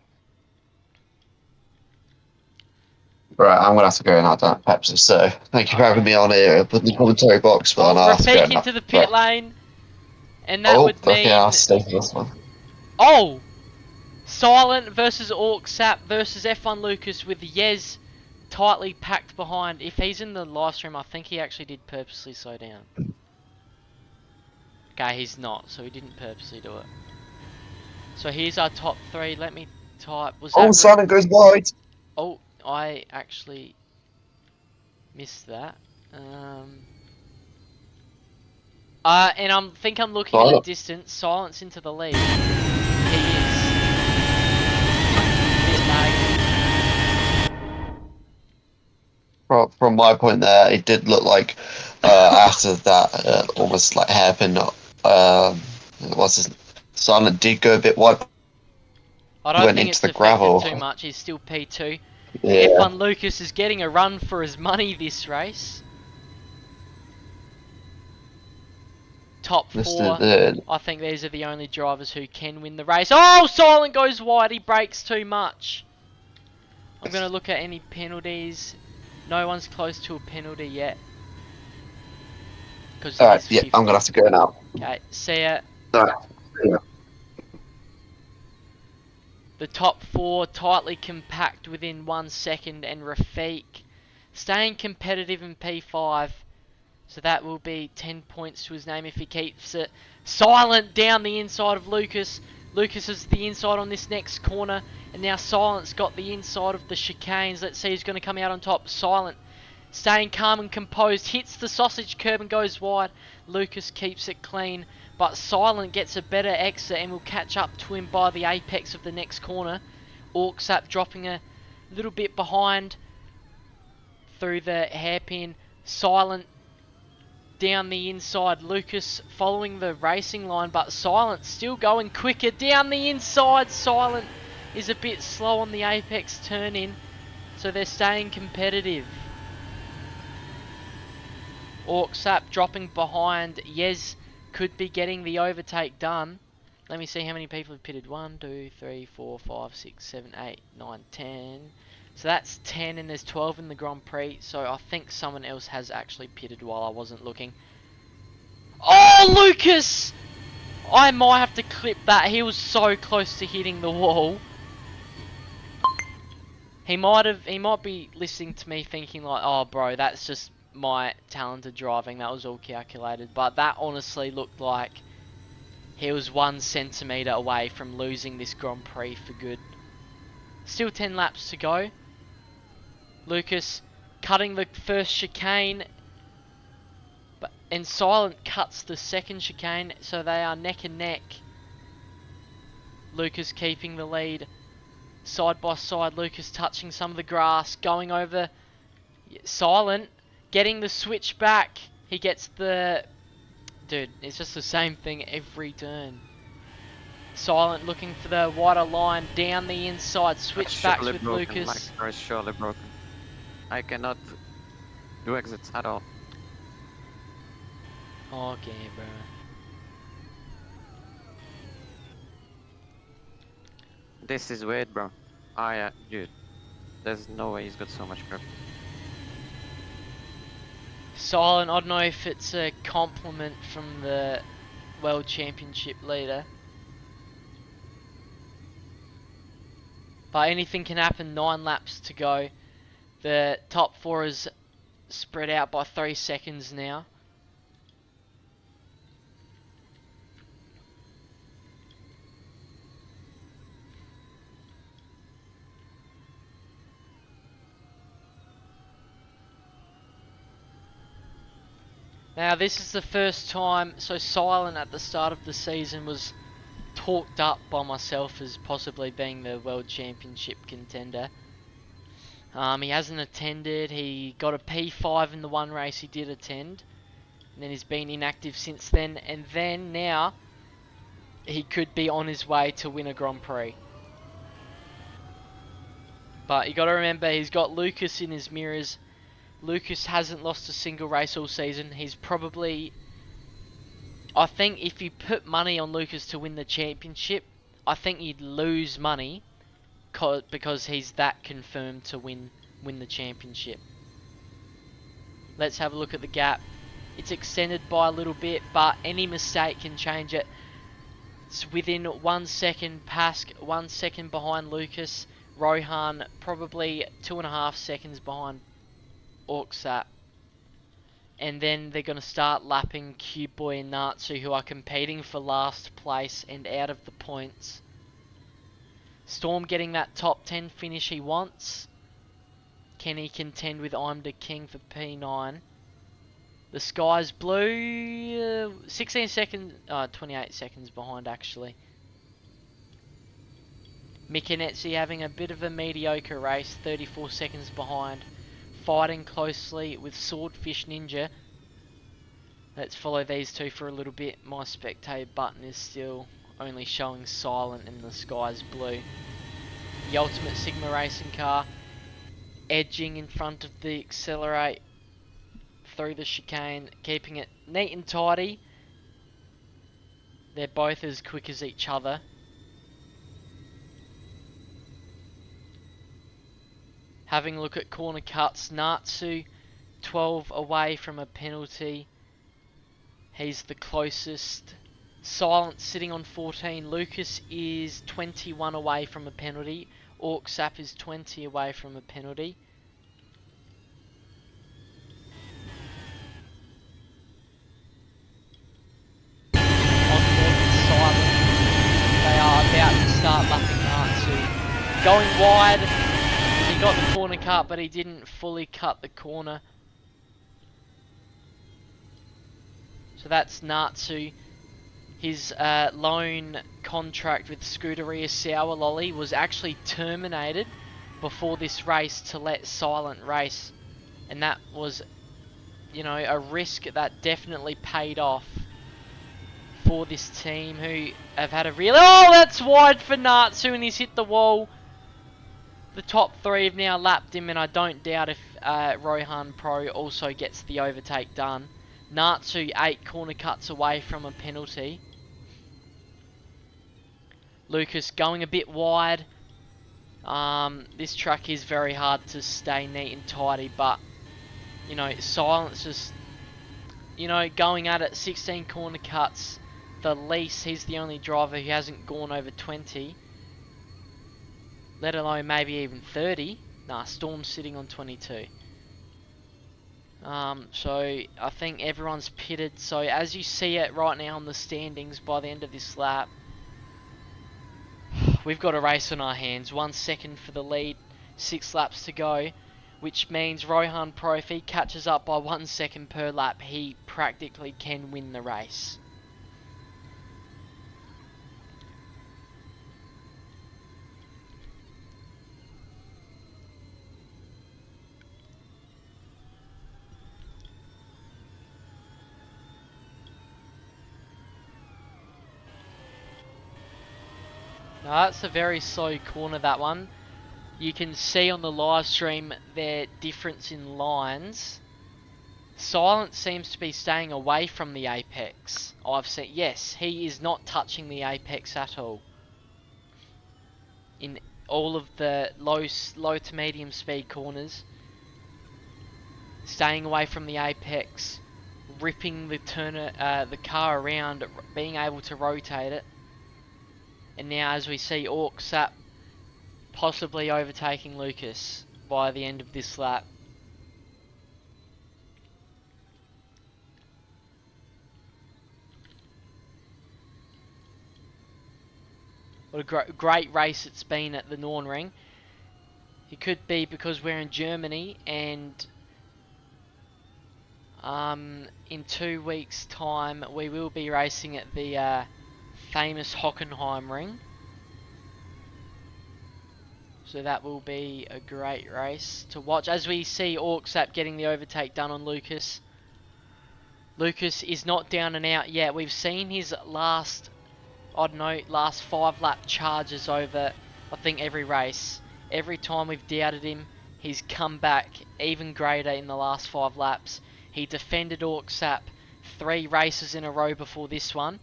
Right, I'm gonna have to go and add that Pepsi. So thank you for having me on here. Put in the commentary box, but I'll have to go Rafiq now. into the pit lane, and that would mean. Okay, I'll stay for this one. Oh, Silent versus Orcsap versus F1 Lucas with Yez tightly packed behind. If he's in the live stream, I think he actually did purposely slow down. Okay, he's not, so he didn't purposely do it. So here's our top three. Let me type. Was that Silent goes wide. Oh, I actually missed that. And I think I'm looking at a distance. Silence into the lead. He is. From my point there, it did look like after that almost like hairpin. Silent did go a bit wide. I don't Went think into it's the affected gravel. too much. He's still P2. Yeah. F1 Lucas is getting a run for his money this race. Top four. I think these are the only drivers who can win the race. Oh, Silent goes wide. He brakes too much. I'm going to look at any penalties. No one's close to a penalty yet. Alright, yeah, I'm going to have to go now. Okay, see ya. Alright. Yeah. The top four tightly compact within 1 second, and Rafiq staying competitive in P5. So that will be 10 points to his name if he keeps it. Silent down the inside of Lucas. Lucas is the inside on this next corner. And now Silent's got the inside of the chicanes. Let's see who's going to come out on top. Silent staying calm and composed. Hits the sausage curb and goes wide. Lucas keeps it clean. But Silent gets a better exit and will catch up to him by the apex of the next corner. Orcsap dropping a little bit behind through the hairpin. Silent down the inside. Lucas following the racing line, but Silent still going quicker down the inside. Silent is a bit slow on the apex turn in, so they're staying competitive. Orcsap dropping behind. Yez could be getting the overtake done. Let me see how many people have pitted. 1, 2, 3, 4, 5, 6, 7, 8, 9, 10. So that's 10 and there's 12 in the Grand Prix. So I think someone else has actually pitted while I wasn't looking. Oh, Lucas! I might have to clip that. He was so close to hitting the wall. He might be listening to me thinking like, oh bro, that's just my talented driving. That was all calculated. But that honestly looked like he was 1 centimetre away from losing this Grand Prix for good. Still 10 laps to go. Lucas cutting the first chicane. And Silent cuts the second chicane, so they are neck and neck. Lucas keeping the lead. Side by side, Lucas touching some of the grass, going over Silent, getting the switch back. He gets the... Dude, it's just the same thing every turn. Silent looking for the wider line, down the inside, switch backs with broken. Lucas. My car is surely broken. I cannot do exits at all. Okay, bro. This is weird, bro. Dude. There's no way he's got so much grip. Silent, I don't know if it's a compliment from the World Championship leader. But anything can happen, 9 laps to go. The top 4 is spread out by 3 seconds now. Now this is the first time, so Silent at the start of the season was talked up by myself as possibly being the World Championship contender. He hasn't attended, he got a P5 in the one race he did attend, and then he's been inactive since then, and then now he could be on his way to win a Grand Prix. But you got to remember, he's got Lucas in his mirrors. Lucas hasn't lost a single race all season. He's probably... I think if you put money on Lucas to win the championship, I think you'd lose money because he's that confirmed to win the championship. Let's have a look at the gap. It's extended by a little bit, but any mistake can change it. It's within 1 second. Pask 1 second behind Lucas. Rohan probably 2.5 seconds behind Orksat. And then they're going to start lapping Cube Boy and Natsu, who are competing for last place and out of the points. Storm getting that top 10 finish he wants. Can he contend with I'm the King for P9? The sky's blue. 16 seconds, 28 seconds behind actually. Mikanetsi having a bit of a mediocre race, 34 seconds behind. Fighting closely with Swordfish Ninja. Let's follow these two for a little bit. My spectator button is still only showing Silent and the sky's blue. The Ultimate Sigma racing car edging in front of the Accelerate through the chicane, keeping it neat and tidy. They're both as quick as each other. Having a look at corner cuts, Natsu 12 away from a penalty. He's the closest. Silent sitting on 14. Lucas is 21 away from a penalty. Orksap is 20 away from a penalty. On board with Silent. They are about to start lapping Natsu. Going wide. He got the corner cut, but he didn't fully cut the corner. So that's Natsu. His loan contract with Scuderia Sour Lolly was actually terminated before this race to let Silent race. And that was, you know, a risk that definitely paid off for this team who have had a really... Oh, that's wide for Natsu and he's hit the wall. The top 3 have now lapped him, and I don't doubt if Rohan Pro also gets the overtake done. Natsu 8 corner cuts away from a penalty. Lucas going a bit wide. This track is very hard to stay neat and tidy, but you know, Silence just, you know, going at it. 16 corner cuts, the least. He's the only driver who hasn't gone over 20. Let alone maybe even 30. Nah, Storm's sitting on 22. So I think everyone's pitted. So as you see it right now on the standings, by the end of this lap, we've got a race on our hands. 1 second for the lead, 6 laps to go, which means Rohan Pro, if he catches up by 1 second per lap, he practically can win the race. Now that's a very slow corner, that one. You can see on the live stream their difference in lines. Silent seems to be staying away from the apex. I've seen, yes, he is not touching the apex at all. In all of the low to medium speed corners. Staying away from the apex. Ripping the car around, being able to rotate it. And now as we see Orksap possibly overtaking Lucas by the end of this lap. What a great race it's been at the Nauenring. It could be because we're in Germany and in 2 weeks time we will be racing at the famous Hockenheimring. So that will be a great race to watch. As we see Orksap getting the overtake done on Lucas. Lucas is not down and out yet. We've seen his last 5 lap charges over, I think, every race. Every time we've doubted him, he's come back even greater in the last 5 laps. He defended Orksap 3 races in a row before this one.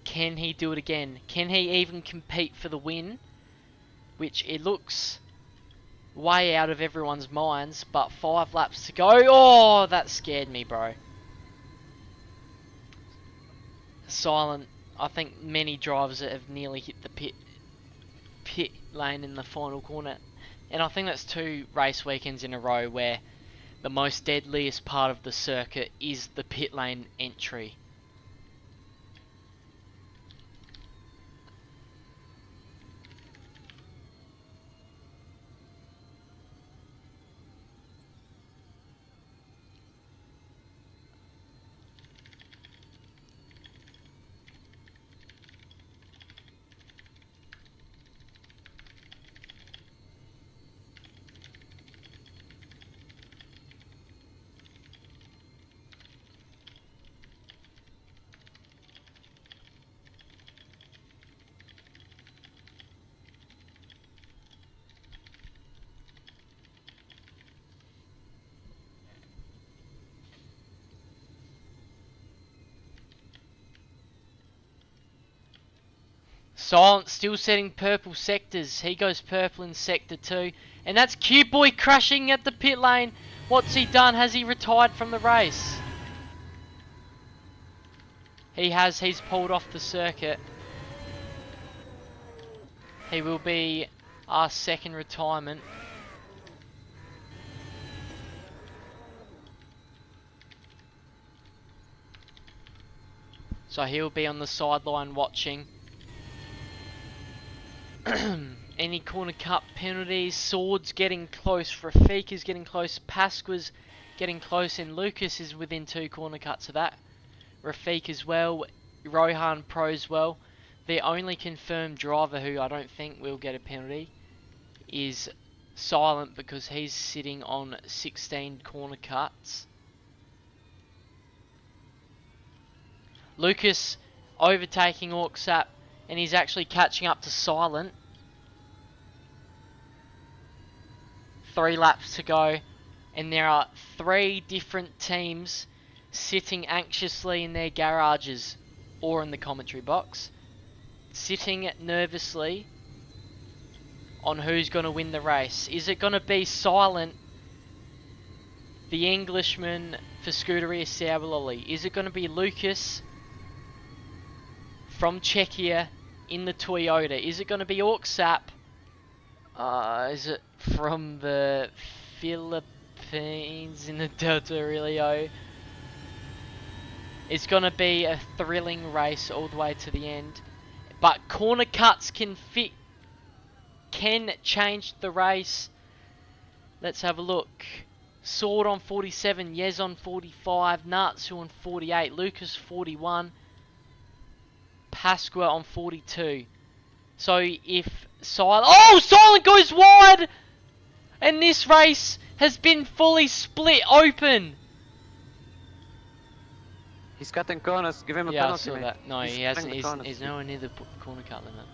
Can he do it again? Can he even compete for the win? Which it looks way out of everyone's minds, but 5 laps to go. Oh, that scared me, bro. Silent. I think many drivers have nearly hit the pit lane in the final corner. And I think that's 2 race weekends in a row where the most deadliest part of the circuit is the pit lane entry. Silent still setting purple sectors. He goes purple in sector 2. And that's Q-Boy crashing at the pit lane. What's he done? Has he retired from the race? He has. He's pulled off the circuit. He will be our 2nd retirement. So he'll be on the sideline watching. Any corner cut penalties? Sword's getting close. Rafik is getting close. Pasqua's getting close. And Lucas is within 2 corner cuts of that. Rafik as well. Rohan Pro as well. The only confirmed driver who I don't think will get a penalty is Silent, because he's sitting on 16 corner cuts. Lucas overtaking Orksap, and he's actually catching up to Silent. 3 laps to go, and there are 3 different teams sitting anxiously in their garages or in the commentary box, sitting nervously on who's going to win the race. Is it going to be Silent, the Englishman for Scuderia Sauberlolly? Is it going to be Lucas, from Czechia in the Toyota. Is it going to be Orksap? Is it from the Philippines in the Delta Rio? It's going to be a thrilling race all the way to the end. But corner cuts can change the race. Let's have a look. Sword on 47, Yez on 45, Natsu on 48, Lucas 41, Pasqua on 42. So if Silent goes wide! And this race has been fully split open. He's cutting corners. Give him a Yeah, I penalty, saw mate. that. No, He's he cutting hasn't. the corners. He's nowhere near the corner cut limit.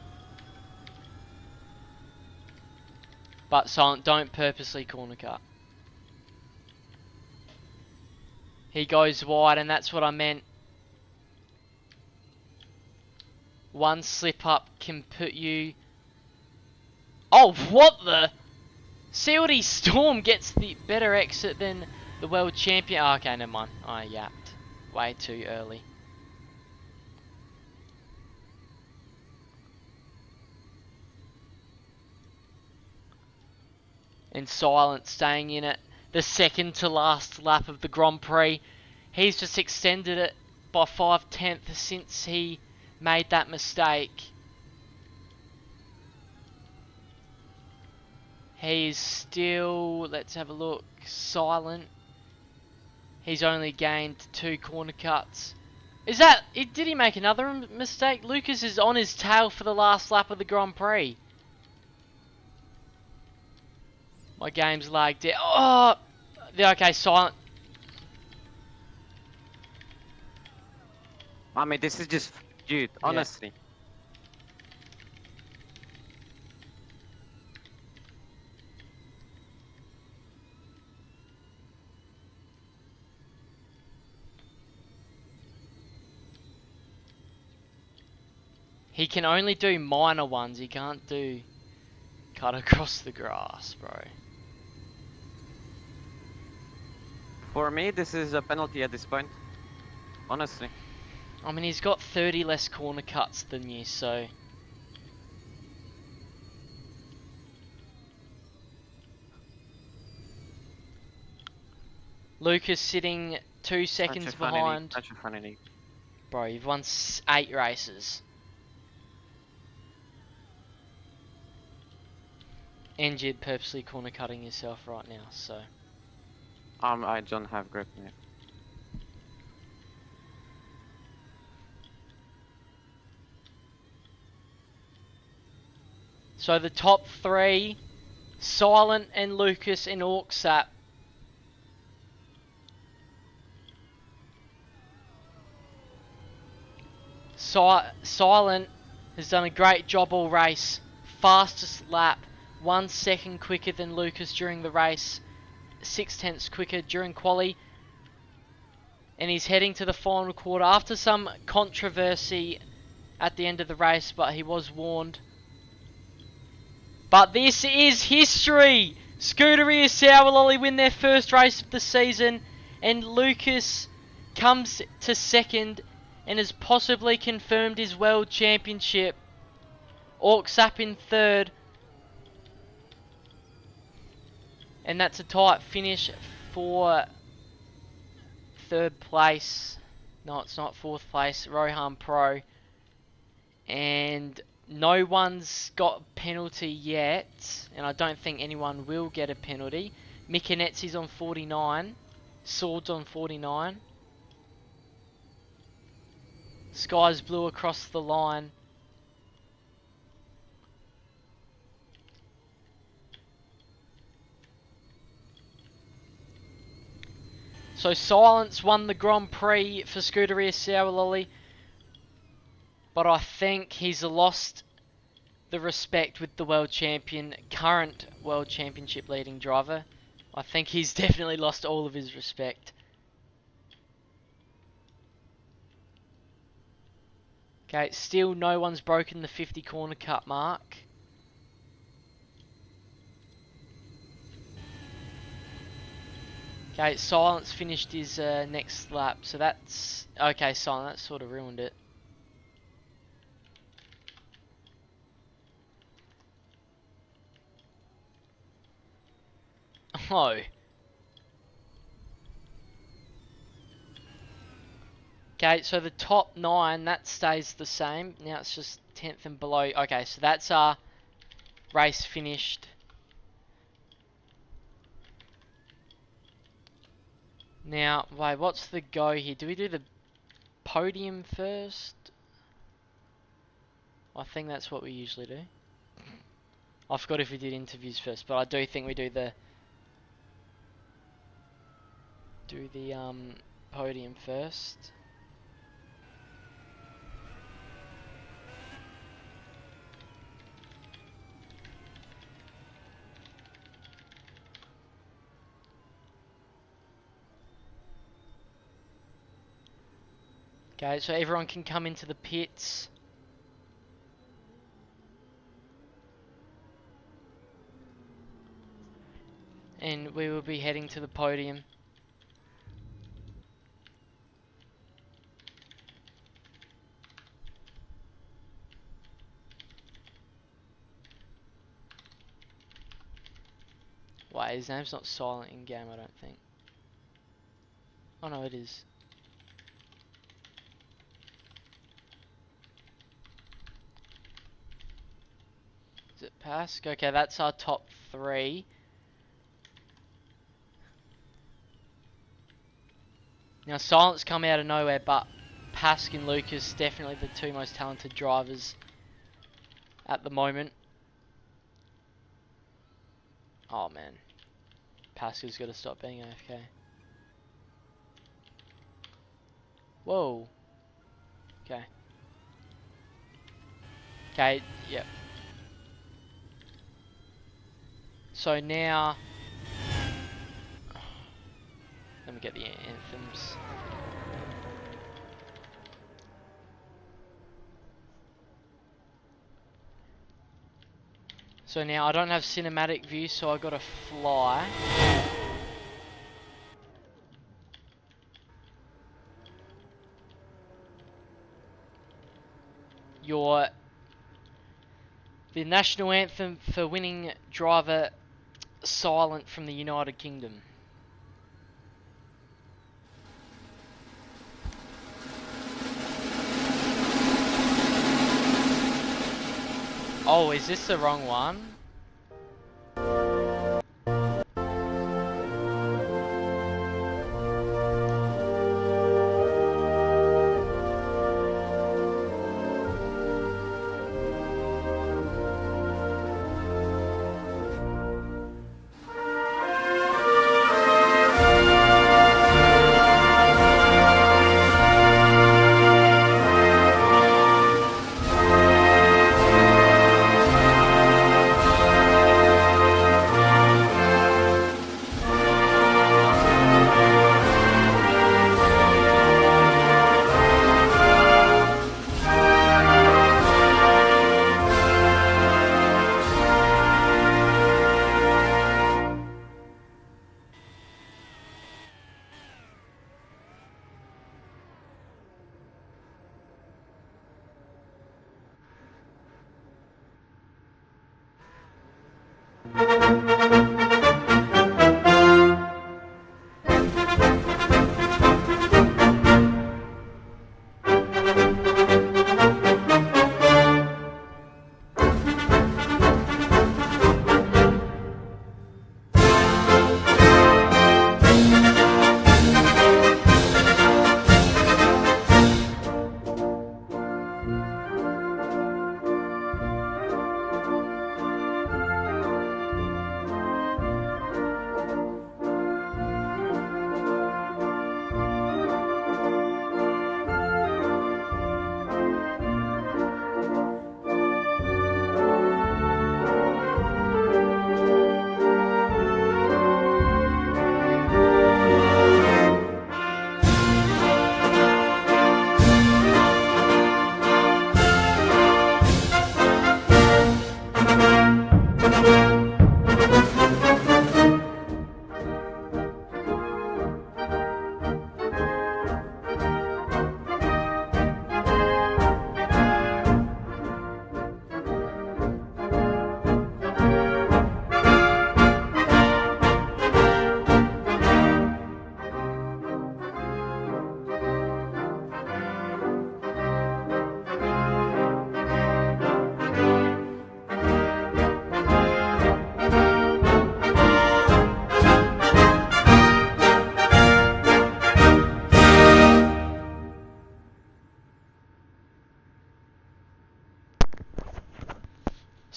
But Silent, don't purposely corner cut. He goes wide, and that's what I meant. One slip up can put you... Oh, what the... CLD Storm gets the better exit than the world champion. Oh, okay, never mind. I yapped. Way too early. And Silent staying in it. The second to last lap of the Grand Prix. He's just extended it by 5/10 since he made that mistake. He's still, let's have a look, Silent. He's only gained 2 corner cuts. Did he make another mistake? Lucas is on his tail for the last lap of the Grand Prix. My game's lagged out. Oh! Okay, Silent. I mean, this is just... Dude, honestly. He can only do minor ones. He can't do cut across the grass, bro. For me, this is a penalty at this point. Honestly. I mean, he's got 30 less corner cuts than you, so... Lucas sitting 2 seconds behind. Such a funny league. Bro, you've won 8 races. And you're purposely corner cutting yourself right now, so... I don't have grip in it. So the top 3, Silent and Lucas and Orksap. Silent has done a great job all race. Fastest lap, 1 second quicker than Lucas during the race, 0.6 quicker during quali. And he's heading to the final quarter after some controversy at the end of the race, but he was warned. But this is history! Scuderia Sauerlolly win their first race of the season, and Lucas comes to second and has possibly confirmed his world championship. Orksap in third. And that's a tight finish for third place. No, it's not fourth place. Rohan Pro. And no one's got a penalty yet. And I don't think anyone will get a penalty. Mikanetzi's on 49. Sword's on 49. Sky's blue across the line. So Silence won the Grand Prix for Scuderia Sauerlolly. But I think he's lost the respect with the world champion, current world championship leading driver. I think he's definitely lost all of his respect. Okay, still no one's broken the 50 corner cut mark. Okay, Silence finished his next lap, so that's... Okay, Silence, that sort of ruined it. Oh. Okay, so the top 9, that stays the same. Now it's just 10th and below. Okay, so that's our race finished. Now, wait, what's the go here? Do we do the podium first? I think that's what we usually do. I forgot if we did interviews first, but I do think we do the podium first. Okay, so everyone can come into the pits. And we will be heading to the podium. Wait, his name's not silent in game, I don't think. Oh no, it is. Is it Pask? Okay, that's our top 3. Now, Silent's come out of nowhere, but Pask and Lucas, definitely the 2 most talented drivers at the moment. Oh man. Pask has got to stop being AFK. Whoa. Okay. Okay, yep. So now... Let me get the anthems. So now I don't have cinematic view, so I gotta fly. The national anthem for winning driver Silent from the United Kingdom. Oh, is this the wrong one?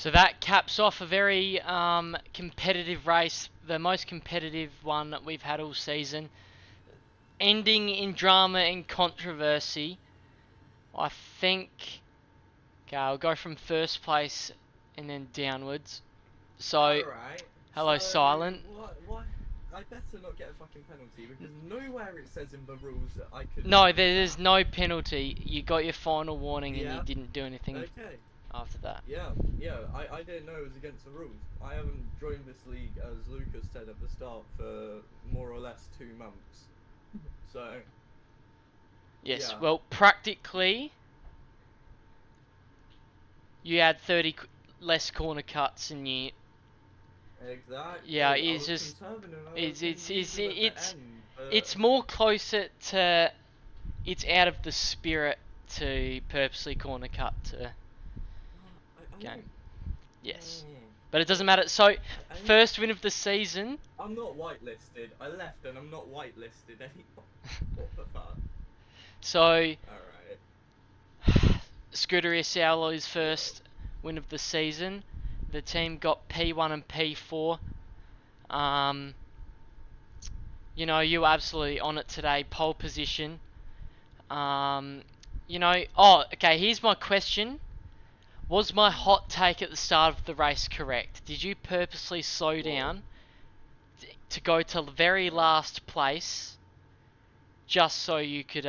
So that caps off a very competitive race, the most competitive one that we've had all season. Ending in drama and controversy. I think... Okay, I'll go from first place and then downwards. So, Alright. hello, so, Silent. What? I better not get a fucking penalty because nowhere it says in the rules that I could. No, there's no penalty. You got your final warning and Yeah. you didn't do anything Okay. after that. Yeah. I didn't know it was against the rules. I haven't joined this league, as Lucas said at the start, for more or less 2 months. So. Yes, Yeah. well, practically, you had 30 less corner cuts than you... Exactly. Yeah, I it's was just... conservative, I It's, wasn't it's, it's, leaving at the it's, end, but it's more closer to... It's out of the spirit to purposely corner cut to I game. don't. Yes. Eh. But it doesn't matter. So, I- first win of the season. I'm not whitelisted. I left and I'm not whitelisted anymore. What the fuck? So, Alright. Scuderia Saulo's first win of the season. The team got P1 and P4. You know, you were absolutely on it today. Pole position. You know, oh, okay, here's my question. Was my hot take at the start of the race correct? Did you purposely slow down to go to the very last place just so you could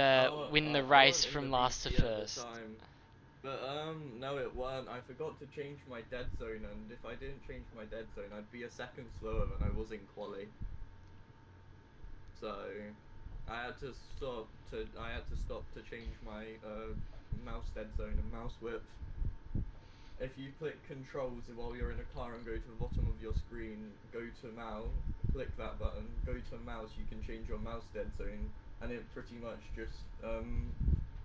win the race from last to first? But no it weren't. I forgot to change my dead zone, and if I didn't change my dead zone I'd be a second slower than I was in quali. So I had to stop to change my mouse dead zone and mouse width. If you click controls while you're in a car and go to the bottom of your screen, go to mouse, click that button, go to mouse, you can change your mouse dead zone, and it pretty much just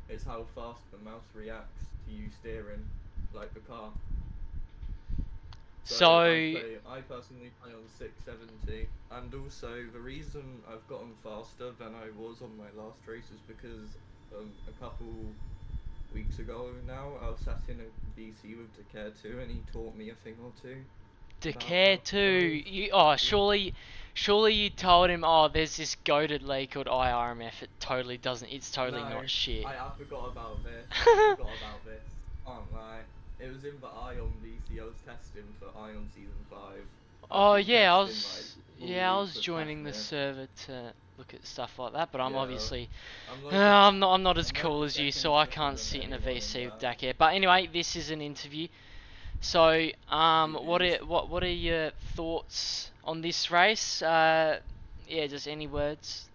it's how fast the mouse reacts to you steering, like the car. So I personally play on 670, and also the reason I've gotten faster than I was on my last race is because a couple weeks ago now I was sat in a BC with Decare 2 and he taught me a thing or two. Decare 2, surely you told him, oh, there's this goated league called IRMF. It totally doesn't. It's totally not shit. I forgot about this. I forgot about this. Can't lie. It was in the Ion VC. I was testing for Ion Season 5. Oh yeah, I testing, was joining the server to look at stuff like that, but I'm Yeah, obviously I'm I'm not as I'm like cool the as you, second so I quicker can't than sit in a anyone in VC with that. Dakar. But anyway, this is an interview. So what It is. are your thoughts on this race? Yeah, just any words.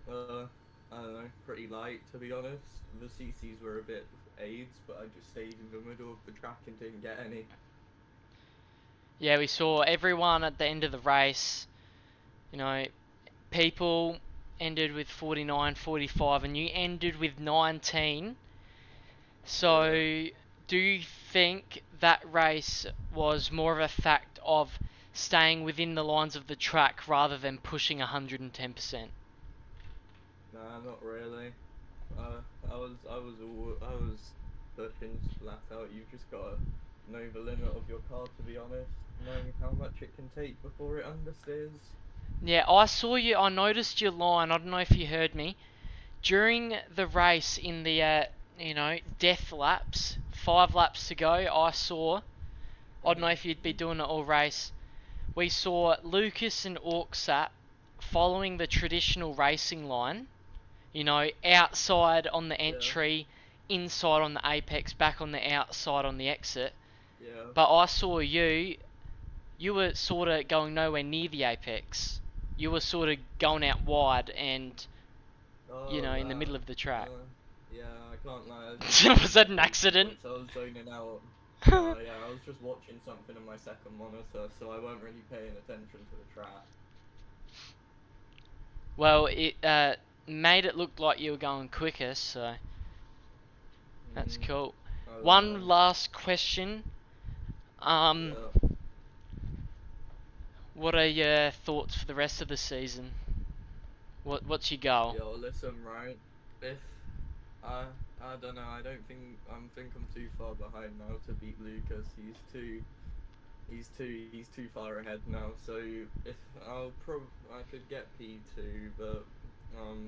I don't know, pretty light to be honest. The CCs were a bit AIDS, but I just stayed in the middle of the track and didn't get any. Yeah, we saw everyone at the end of the race. You know, people ended with 49, 45, and you ended with 19. So, do you think that race was more of a fact of staying within the lines of the track rather than pushing 110%? Nah, not really. I was pushing flat out. You've just got to know the limit of your car, to be honest. Knowing how much it can take before it understeers. Yeah, I noticed your line, I don't know if you heard me. During the race in the, death laps, 5 laps to go, I don't know if you'd be doing it all race, we saw Lucas and Orksat following the traditional racing line, outside on the entry, inside on the apex, back on the outside on the exit. Yeah. But I saw you were sort of going nowhere near the apex. You were sort of going out wide and, in the middle of the track. Yeah, I can't lie. Was that an accident? I was zoning out. Yeah, I was just watching something on my second monitor, so I weren't really paying attention to the track. Well, it made it look like you were going quicker, so that's cool. One last question. What are your thoughts for the rest of the season? What's your goal? Yo, listen, right? If I I don't know. I don't think I'm too far behind now to beat Lucas. He's too far ahead now. So if I could get P2, but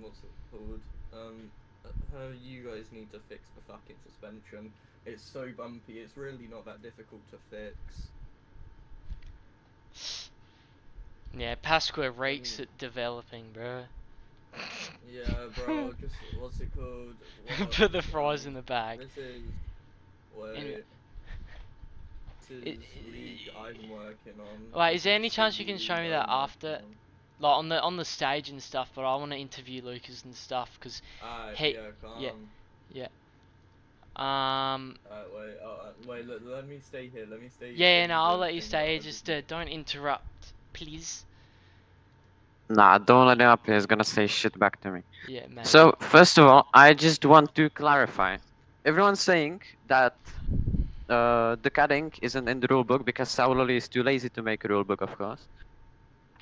what's it called? You guys need to fix the fucking suspension. It's so bumpy. It's really not that difficult to fix. Yeah, Pasqua rakes at developing, bro. Yeah, bro. Just what's it called? Put the fries in the bag. This is Anyway. This is league I'm working on. Like, This is there the any chance you single can show league me that I'm after, working like on the stage and stuff? But I want to interview Lucas and stuff because he, yeah, yeah, calm. yeah. Wait. Let me stay here. Let me stay. Yeah, In no, I'll the let you thing that stay. I Just did. don't interrupt, please. Nah, don't let him up. He's gonna say shit back to me. Yeah, maybe. So, first of all, I just want to clarify. Everyone's saying that the cutting isn't in the rulebook because Sauloli is too lazy to make a rulebook, of course.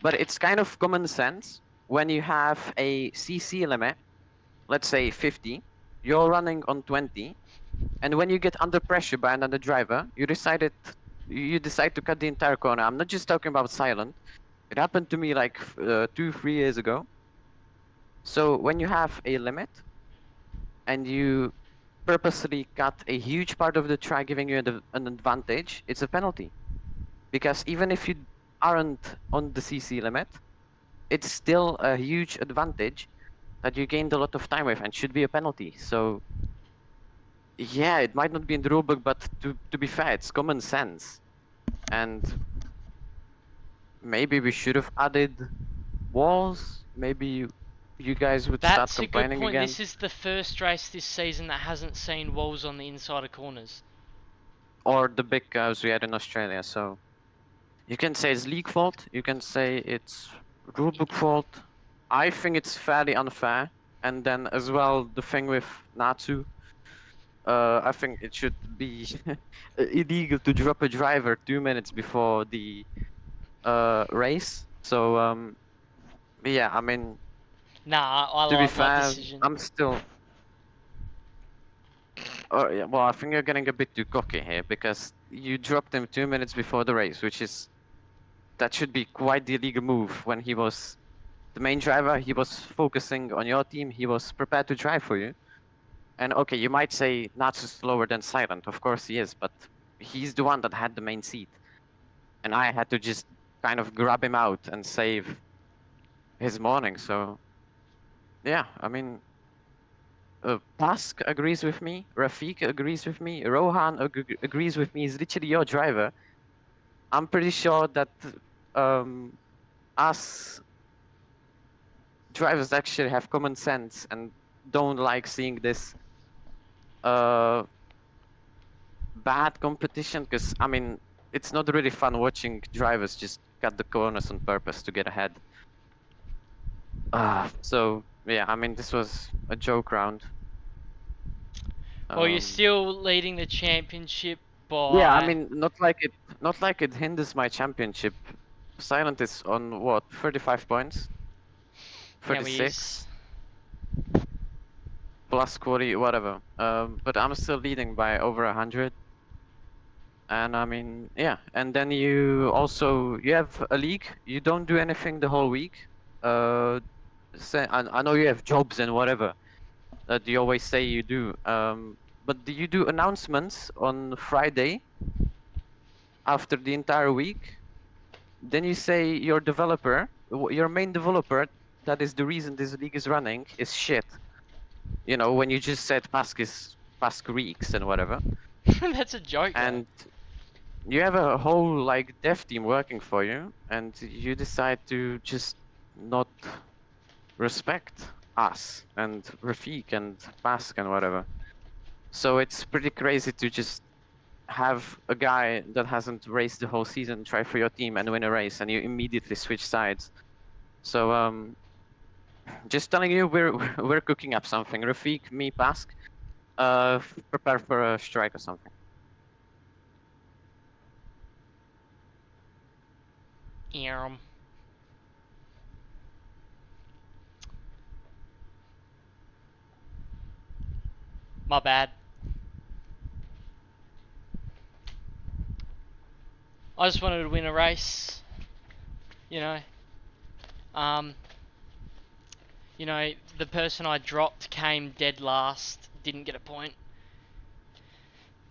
But it's kind of common sense when you have a CC limit, let's say 50, you're running on 20, and when you get under pressure by another driver, you decide to cut the entire corner. I'm not just talking about silent. It happened to me like 2-3 years ago. So when you have a limit and you purposely cut a huge part of the track, giving you an advantage, it's a penalty. Because even if you aren't on the CC limit, it's still a huge advantage that you gained a lot of time with and should be a penalty. So yeah, it might not be in the rulebook, but to be fair, it's common sense. And maybe we should have added walls. Maybe you guys would start That's a good complaining point. again. This is the first race this season that hasn't seen walls on the inside of corners. Or the big curves we had in Australia. So you can say it's league fault. You can say it's rulebook fault. I think it's fairly unfair. And then as well, the thing with Natsu, I think it should be illegal to drop a driver 2 minutes before the race. So yeah, I mean, Nah, I to be like that fair, decision. I'm still. Oh yeah, well, I think you're getting a bit too cocky here because you dropped him 2 minutes before the race, that should be quite the illegal move. When he was the main driver, he was focusing on your team. He was prepared to drive for you. And okay, you might say Natsu's slower than Silent. Of course he is, but he's the one that had the main seat. And I had to just kind of grab him out and save his morning. So yeah, I mean, Pask agrees with me. Rafik agrees with me. Rohan agrees with me. He's literally your driver. I'm pretty sure that us drivers actually have common sense and don't like seeing this bad competition, because I mean it's not really fun watching drivers just cut the corners on purpose to get ahead. So yeah, I mean this was a joke round. Well, you're still leading the championship Yeah, I by... mean not like it hinders my championship. Silent is on what, 35 points? Yeah, we is. 36 plus 40, whatever. But I'm still leading by over 100. And I mean, yeah. And then you have a league. You don't do anything the whole week. I know you have jobs and whatever that you always say you do. But do you do announcements on Friday after the entire week? Then you say your developer, your main developer, that is the reason this league is running, is shit. You know, when you just said Pask reeks and whatever. That's a joke, though. And you have a whole like dev team working for you, and you decide to just not respect us and Rafik and Pask and whatever. So it's pretty crazy to just have a guy that hasn't raced the whole season try for your team and win a race, and you immediately switch sides. So just telling you, we're we're cooking up something. Rafik, me, Pask, prepare for a strike or something. Yeah. My bad. I just wanted to win a race. You know. You know, the person I dropped came dead last, didn't get a point.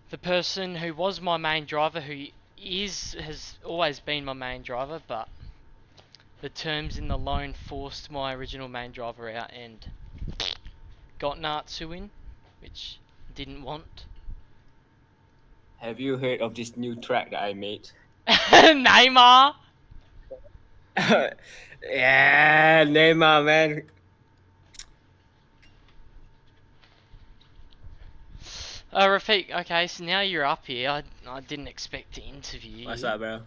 The person who was my main driver, has always been my main driver, but the terms in the loan forced my original main driver out and got Natsu in, which didn't want. Have you heard of this new track that I made? Neymar! Yeah, Neymar, man. Rafiq, okay, so now you're up here. I didn't expect to interview What's you. up, bro?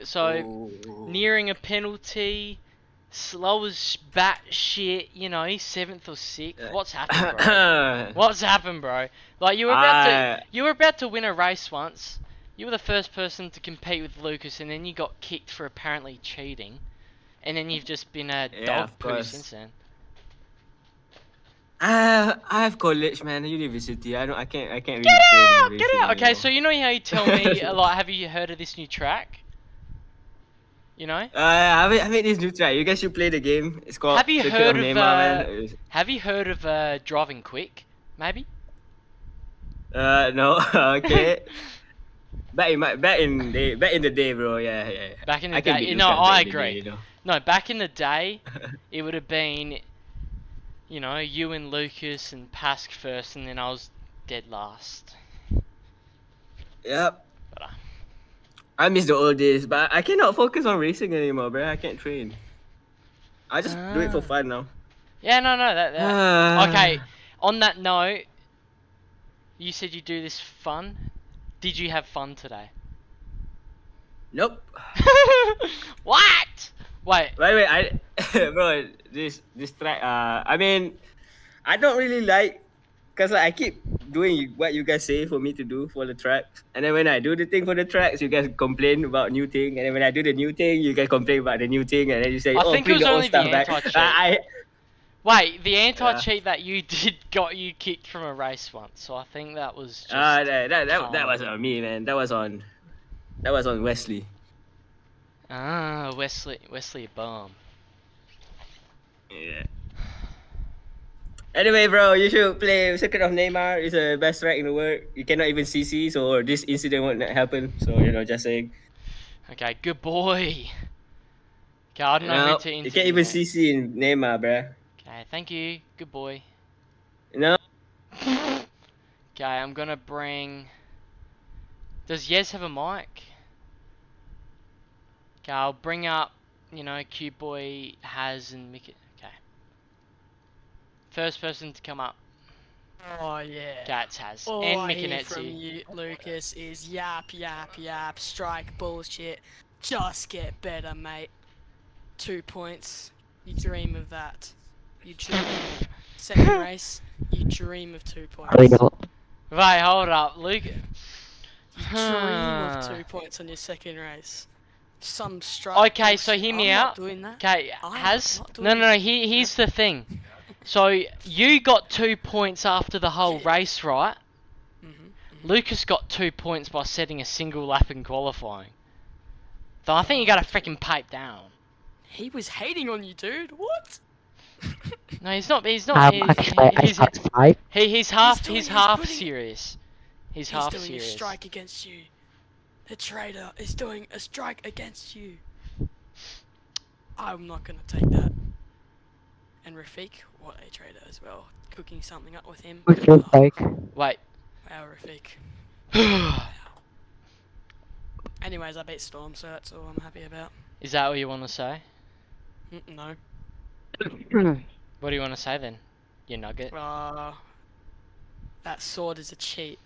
So Ooh. nearing a penalty, slow as bat shit, you know, 7th or 6th. What's happened, bro? What's happened, bro? Like you were about to win a race once. You were the first person to compete with Lucas, and then you got kicked for apparently cheating, and then you've just been a dog poo since then. I have college, man. University. I can't really Get out! train Get racing out! Okay, anymore. so you know how you tell me, like, have you heard of this new track? You know? I made this new track. You guys should play the game. It's called Have you Circuit heard of of Neymar, man. Have you heard of driving quick? Maybe. No. Okay. Back in the day, bro. Yeah. Back in the I can day, beat no, Lucas I back in the agree. day, you know. No, back in the day, it would have been, you know, you and Lucas and Pask first, and then I was dead last. Yep. But, I miss the old days, but I cannot focus on racing anymore, bro. I can't train. I just do it for fun now. Yeah, no, that. Okay, on that note, you said you do this for fun. Did you have fun today? Nope. What? Wait. Wait, bro, this track, I mean, I don't really like, cause like, I keep doing what you guys say for me to do for the tracks, and then when I do the thing for the tracks, you guys complain about new thing, and then when I do the new thing, you guys complain about the new thing, and then you say, I oh, think it bring was the old only the stuff back. anti-cheat. Wait, the anti-cheat that you did got you kicked from a race once, so I think that was just. That was on me, man. That was on Wesley. Ah, Wesley a bum. Yeah. Anyway, bro, you should play Secret of Neymar. It's the best track in the world. You cannot even CC, so this incident won't happen. So, just saying. Okay, good boy. Okay, I don't know who to interview. You can't even next. CC in Neymar, bro. Okay, thank you. Good boy. No. Okay, I'm gonna bring. Does Yez have a mic? Okay, I'll bring up, Cute Boy, Haz, and Mickey. Okay. First person to come up. Oh yeah. Okay, it's Haz. All and I Mickey hear from you, Lucas, is yap, strike bullshit. Just get better, mate. 2 points. You dream of that. You dream. Second race, you dream of 2 points. Wait, hold up, Luke. You dream of 2 points on your second race. Some strike. Okay, so hear me out. Okay, Haz. No. Here's the thing. So you got 2 points after the whole race, right? Lucas got 2 points by setting a single lap in qualifying. So I think you gotta freaking pipe down. He was hating on you, dude. What? No, he's not. He's five. He's half serious. He's half doing serious. A strike against you. The traitor is doing a strike against you. I'm not gonna take that. And Rafiq, what a traitor as well. Cooking something up with him. What's your take? Wait. Wow, Rafiq. Anyways, I beat Storm, so that's all I'm happy about. Is that what you want to say? No. What do you want to say then? You nugget. That sword is a cheat.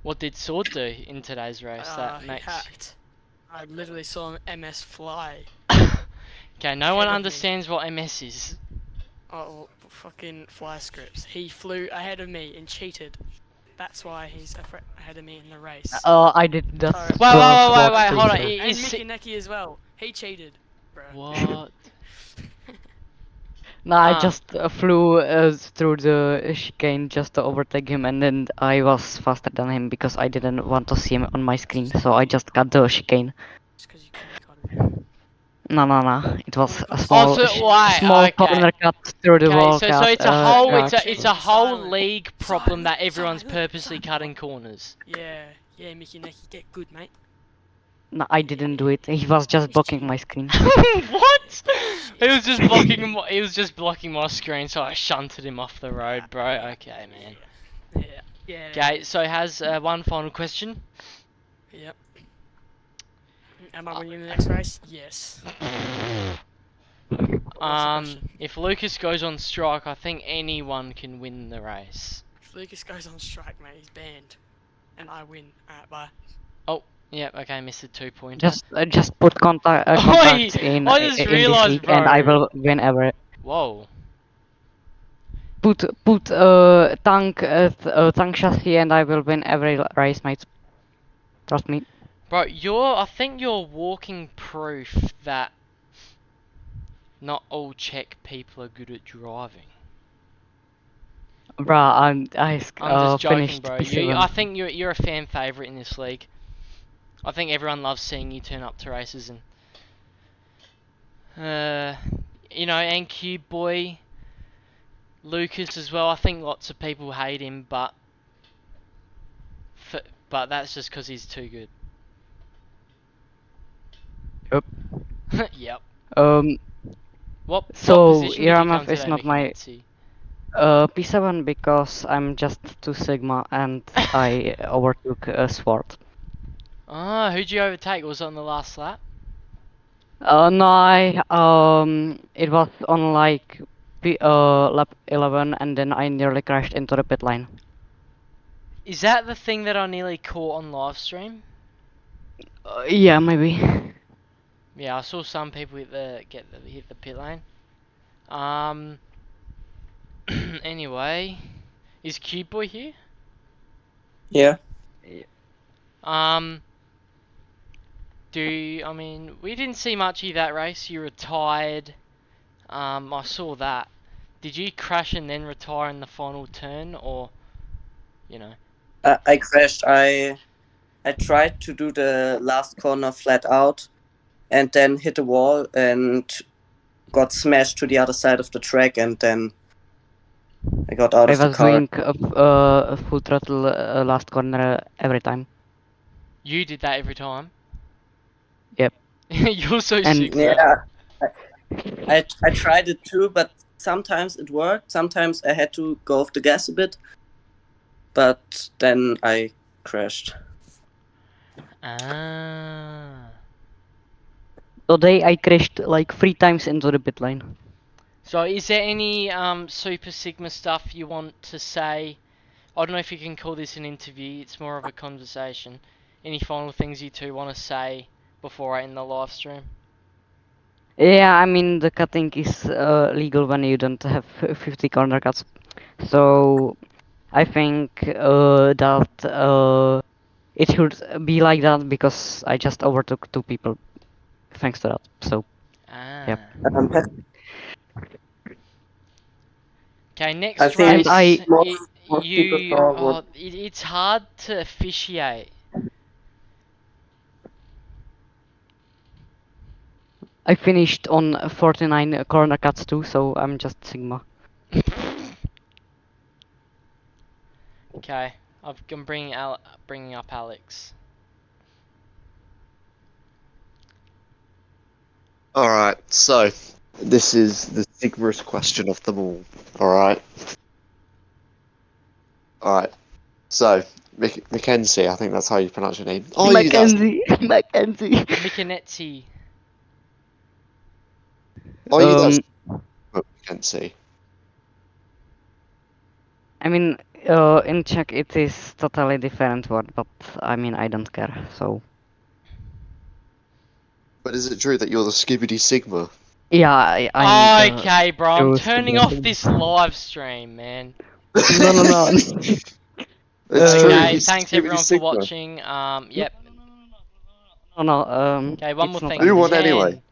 What did Sword do in today's race? That He makes. hacked. I literally saw him MS fly. Okay, no one understands what MS is. Oh, fucking fly scripts. He flew ahead of me and cheated. That's why he's ahead of me in the race. I did that. Wait, hold on. And Mickey Necky as well. He cheated, bro. What? No, I Ah. just flew through the chicane just to overtake him, and then I was faster than him because I didn't want to see him on my screen, so I just got the chicane. Just because you couldn't cut him. No. It was a Oh, small, so why? small Okay. corner cut through the Okay, wall so cut. it's a whole track. it's a whole Silent. league problem that Silent, everyone's silent, purposely silent. cutting corners. Yeah, Mickey Necky, get good, mate. No, I didn't do it. He was just blocking my screen. What? He was just blocking. He was just blocking my screen, so I shunted him off the road, bro. Okay, man. Yeah. Okay, so has one final question. Yep. Am I winning the next race? Yes. question? If Lucas goes on strike, I think anyone can win the race. If Lucas goes on strike, mate, he's banned. And I win. Alright, bye. Yep, okay, missed a 2-pointer. Just put contacts in I just in this realised, league, and I bro. will win every. Whoa. Put tank chassis, and I will win every race, mate. Trust me. Bro, I think you're walking proof that not all Czech people are good at driving. Bruh, I'm just joking, finished bro. P7. I think you're a fan favourite in this league. I think everyone loves seeing you turn up to races and, and Cube Boy, Lucas as well. I think lots of people hate him, but that's just because he's too good. Yep. Yep. So what position did you IRMF come is today, not my Mickey? P7 because I'm just 2 Sigma and I overtook a Sword. Ah, who'd you overtake? Was it on the last lap? No, it was on like lap 11, and then I nearly crashed into the pit line. Is that the thing that I nearly caught on live stream? Yeah, maybe. Yeah, I saw some people hit the pit lane. Anyway, is Cube Boy here? Yeah. We didn't see much of that race. You retired. I saw that. Did you crash and then retire in the final turn, or, I crashed. I tried to do the last corner flat out, and then hit a wall and got smashed to the other side of the track, and then I got out of the car. I was doing a full throttle last corner every time. You did that every time? Yep. You're so And sick, bro. Yeah, I tried it too, but sometimes it worked. Sometimes I had to go off the gas a bit, but then I crashed. Ah. Today I crashed like 3 times into the pit lane. So is there any Super Sigma stuff you want to say? I don't know if you can call this an interview, it's more of a conversation. Any final things you two want to say before I end the live stream? Yeah, I mean the cutting is legal when you don't have 50 corner cuts. So I think that it should be like that because I just overtook 2 people thanks to that. So yep. Okay, next I think race. most people saw what- It's hard to officiate. I finished on 49 corner cuts too, so I'm just Sigma. Okay, I'm bringing up Alex. Alright, so this is the Sigma's question of them all. Alright. Alright. So, Mackenzie, I think that's how you pronounce your name. Oh, Mackenzie. Mikanetsi. Oh, you guys. Mackenzie. I mean, in Czech it is totally different word, but I mean I don't care. So. But is it true that you're the Skibbity Sigma? Yeah, I'm. Okay, bro, I'm true turning Sigma. off this live stream, man. No. It's true. Okay, he's thanks Skibbity everyone for Sigma. watching. Yep. No. Okay, one more it's not thing. Do one Ken. anyway.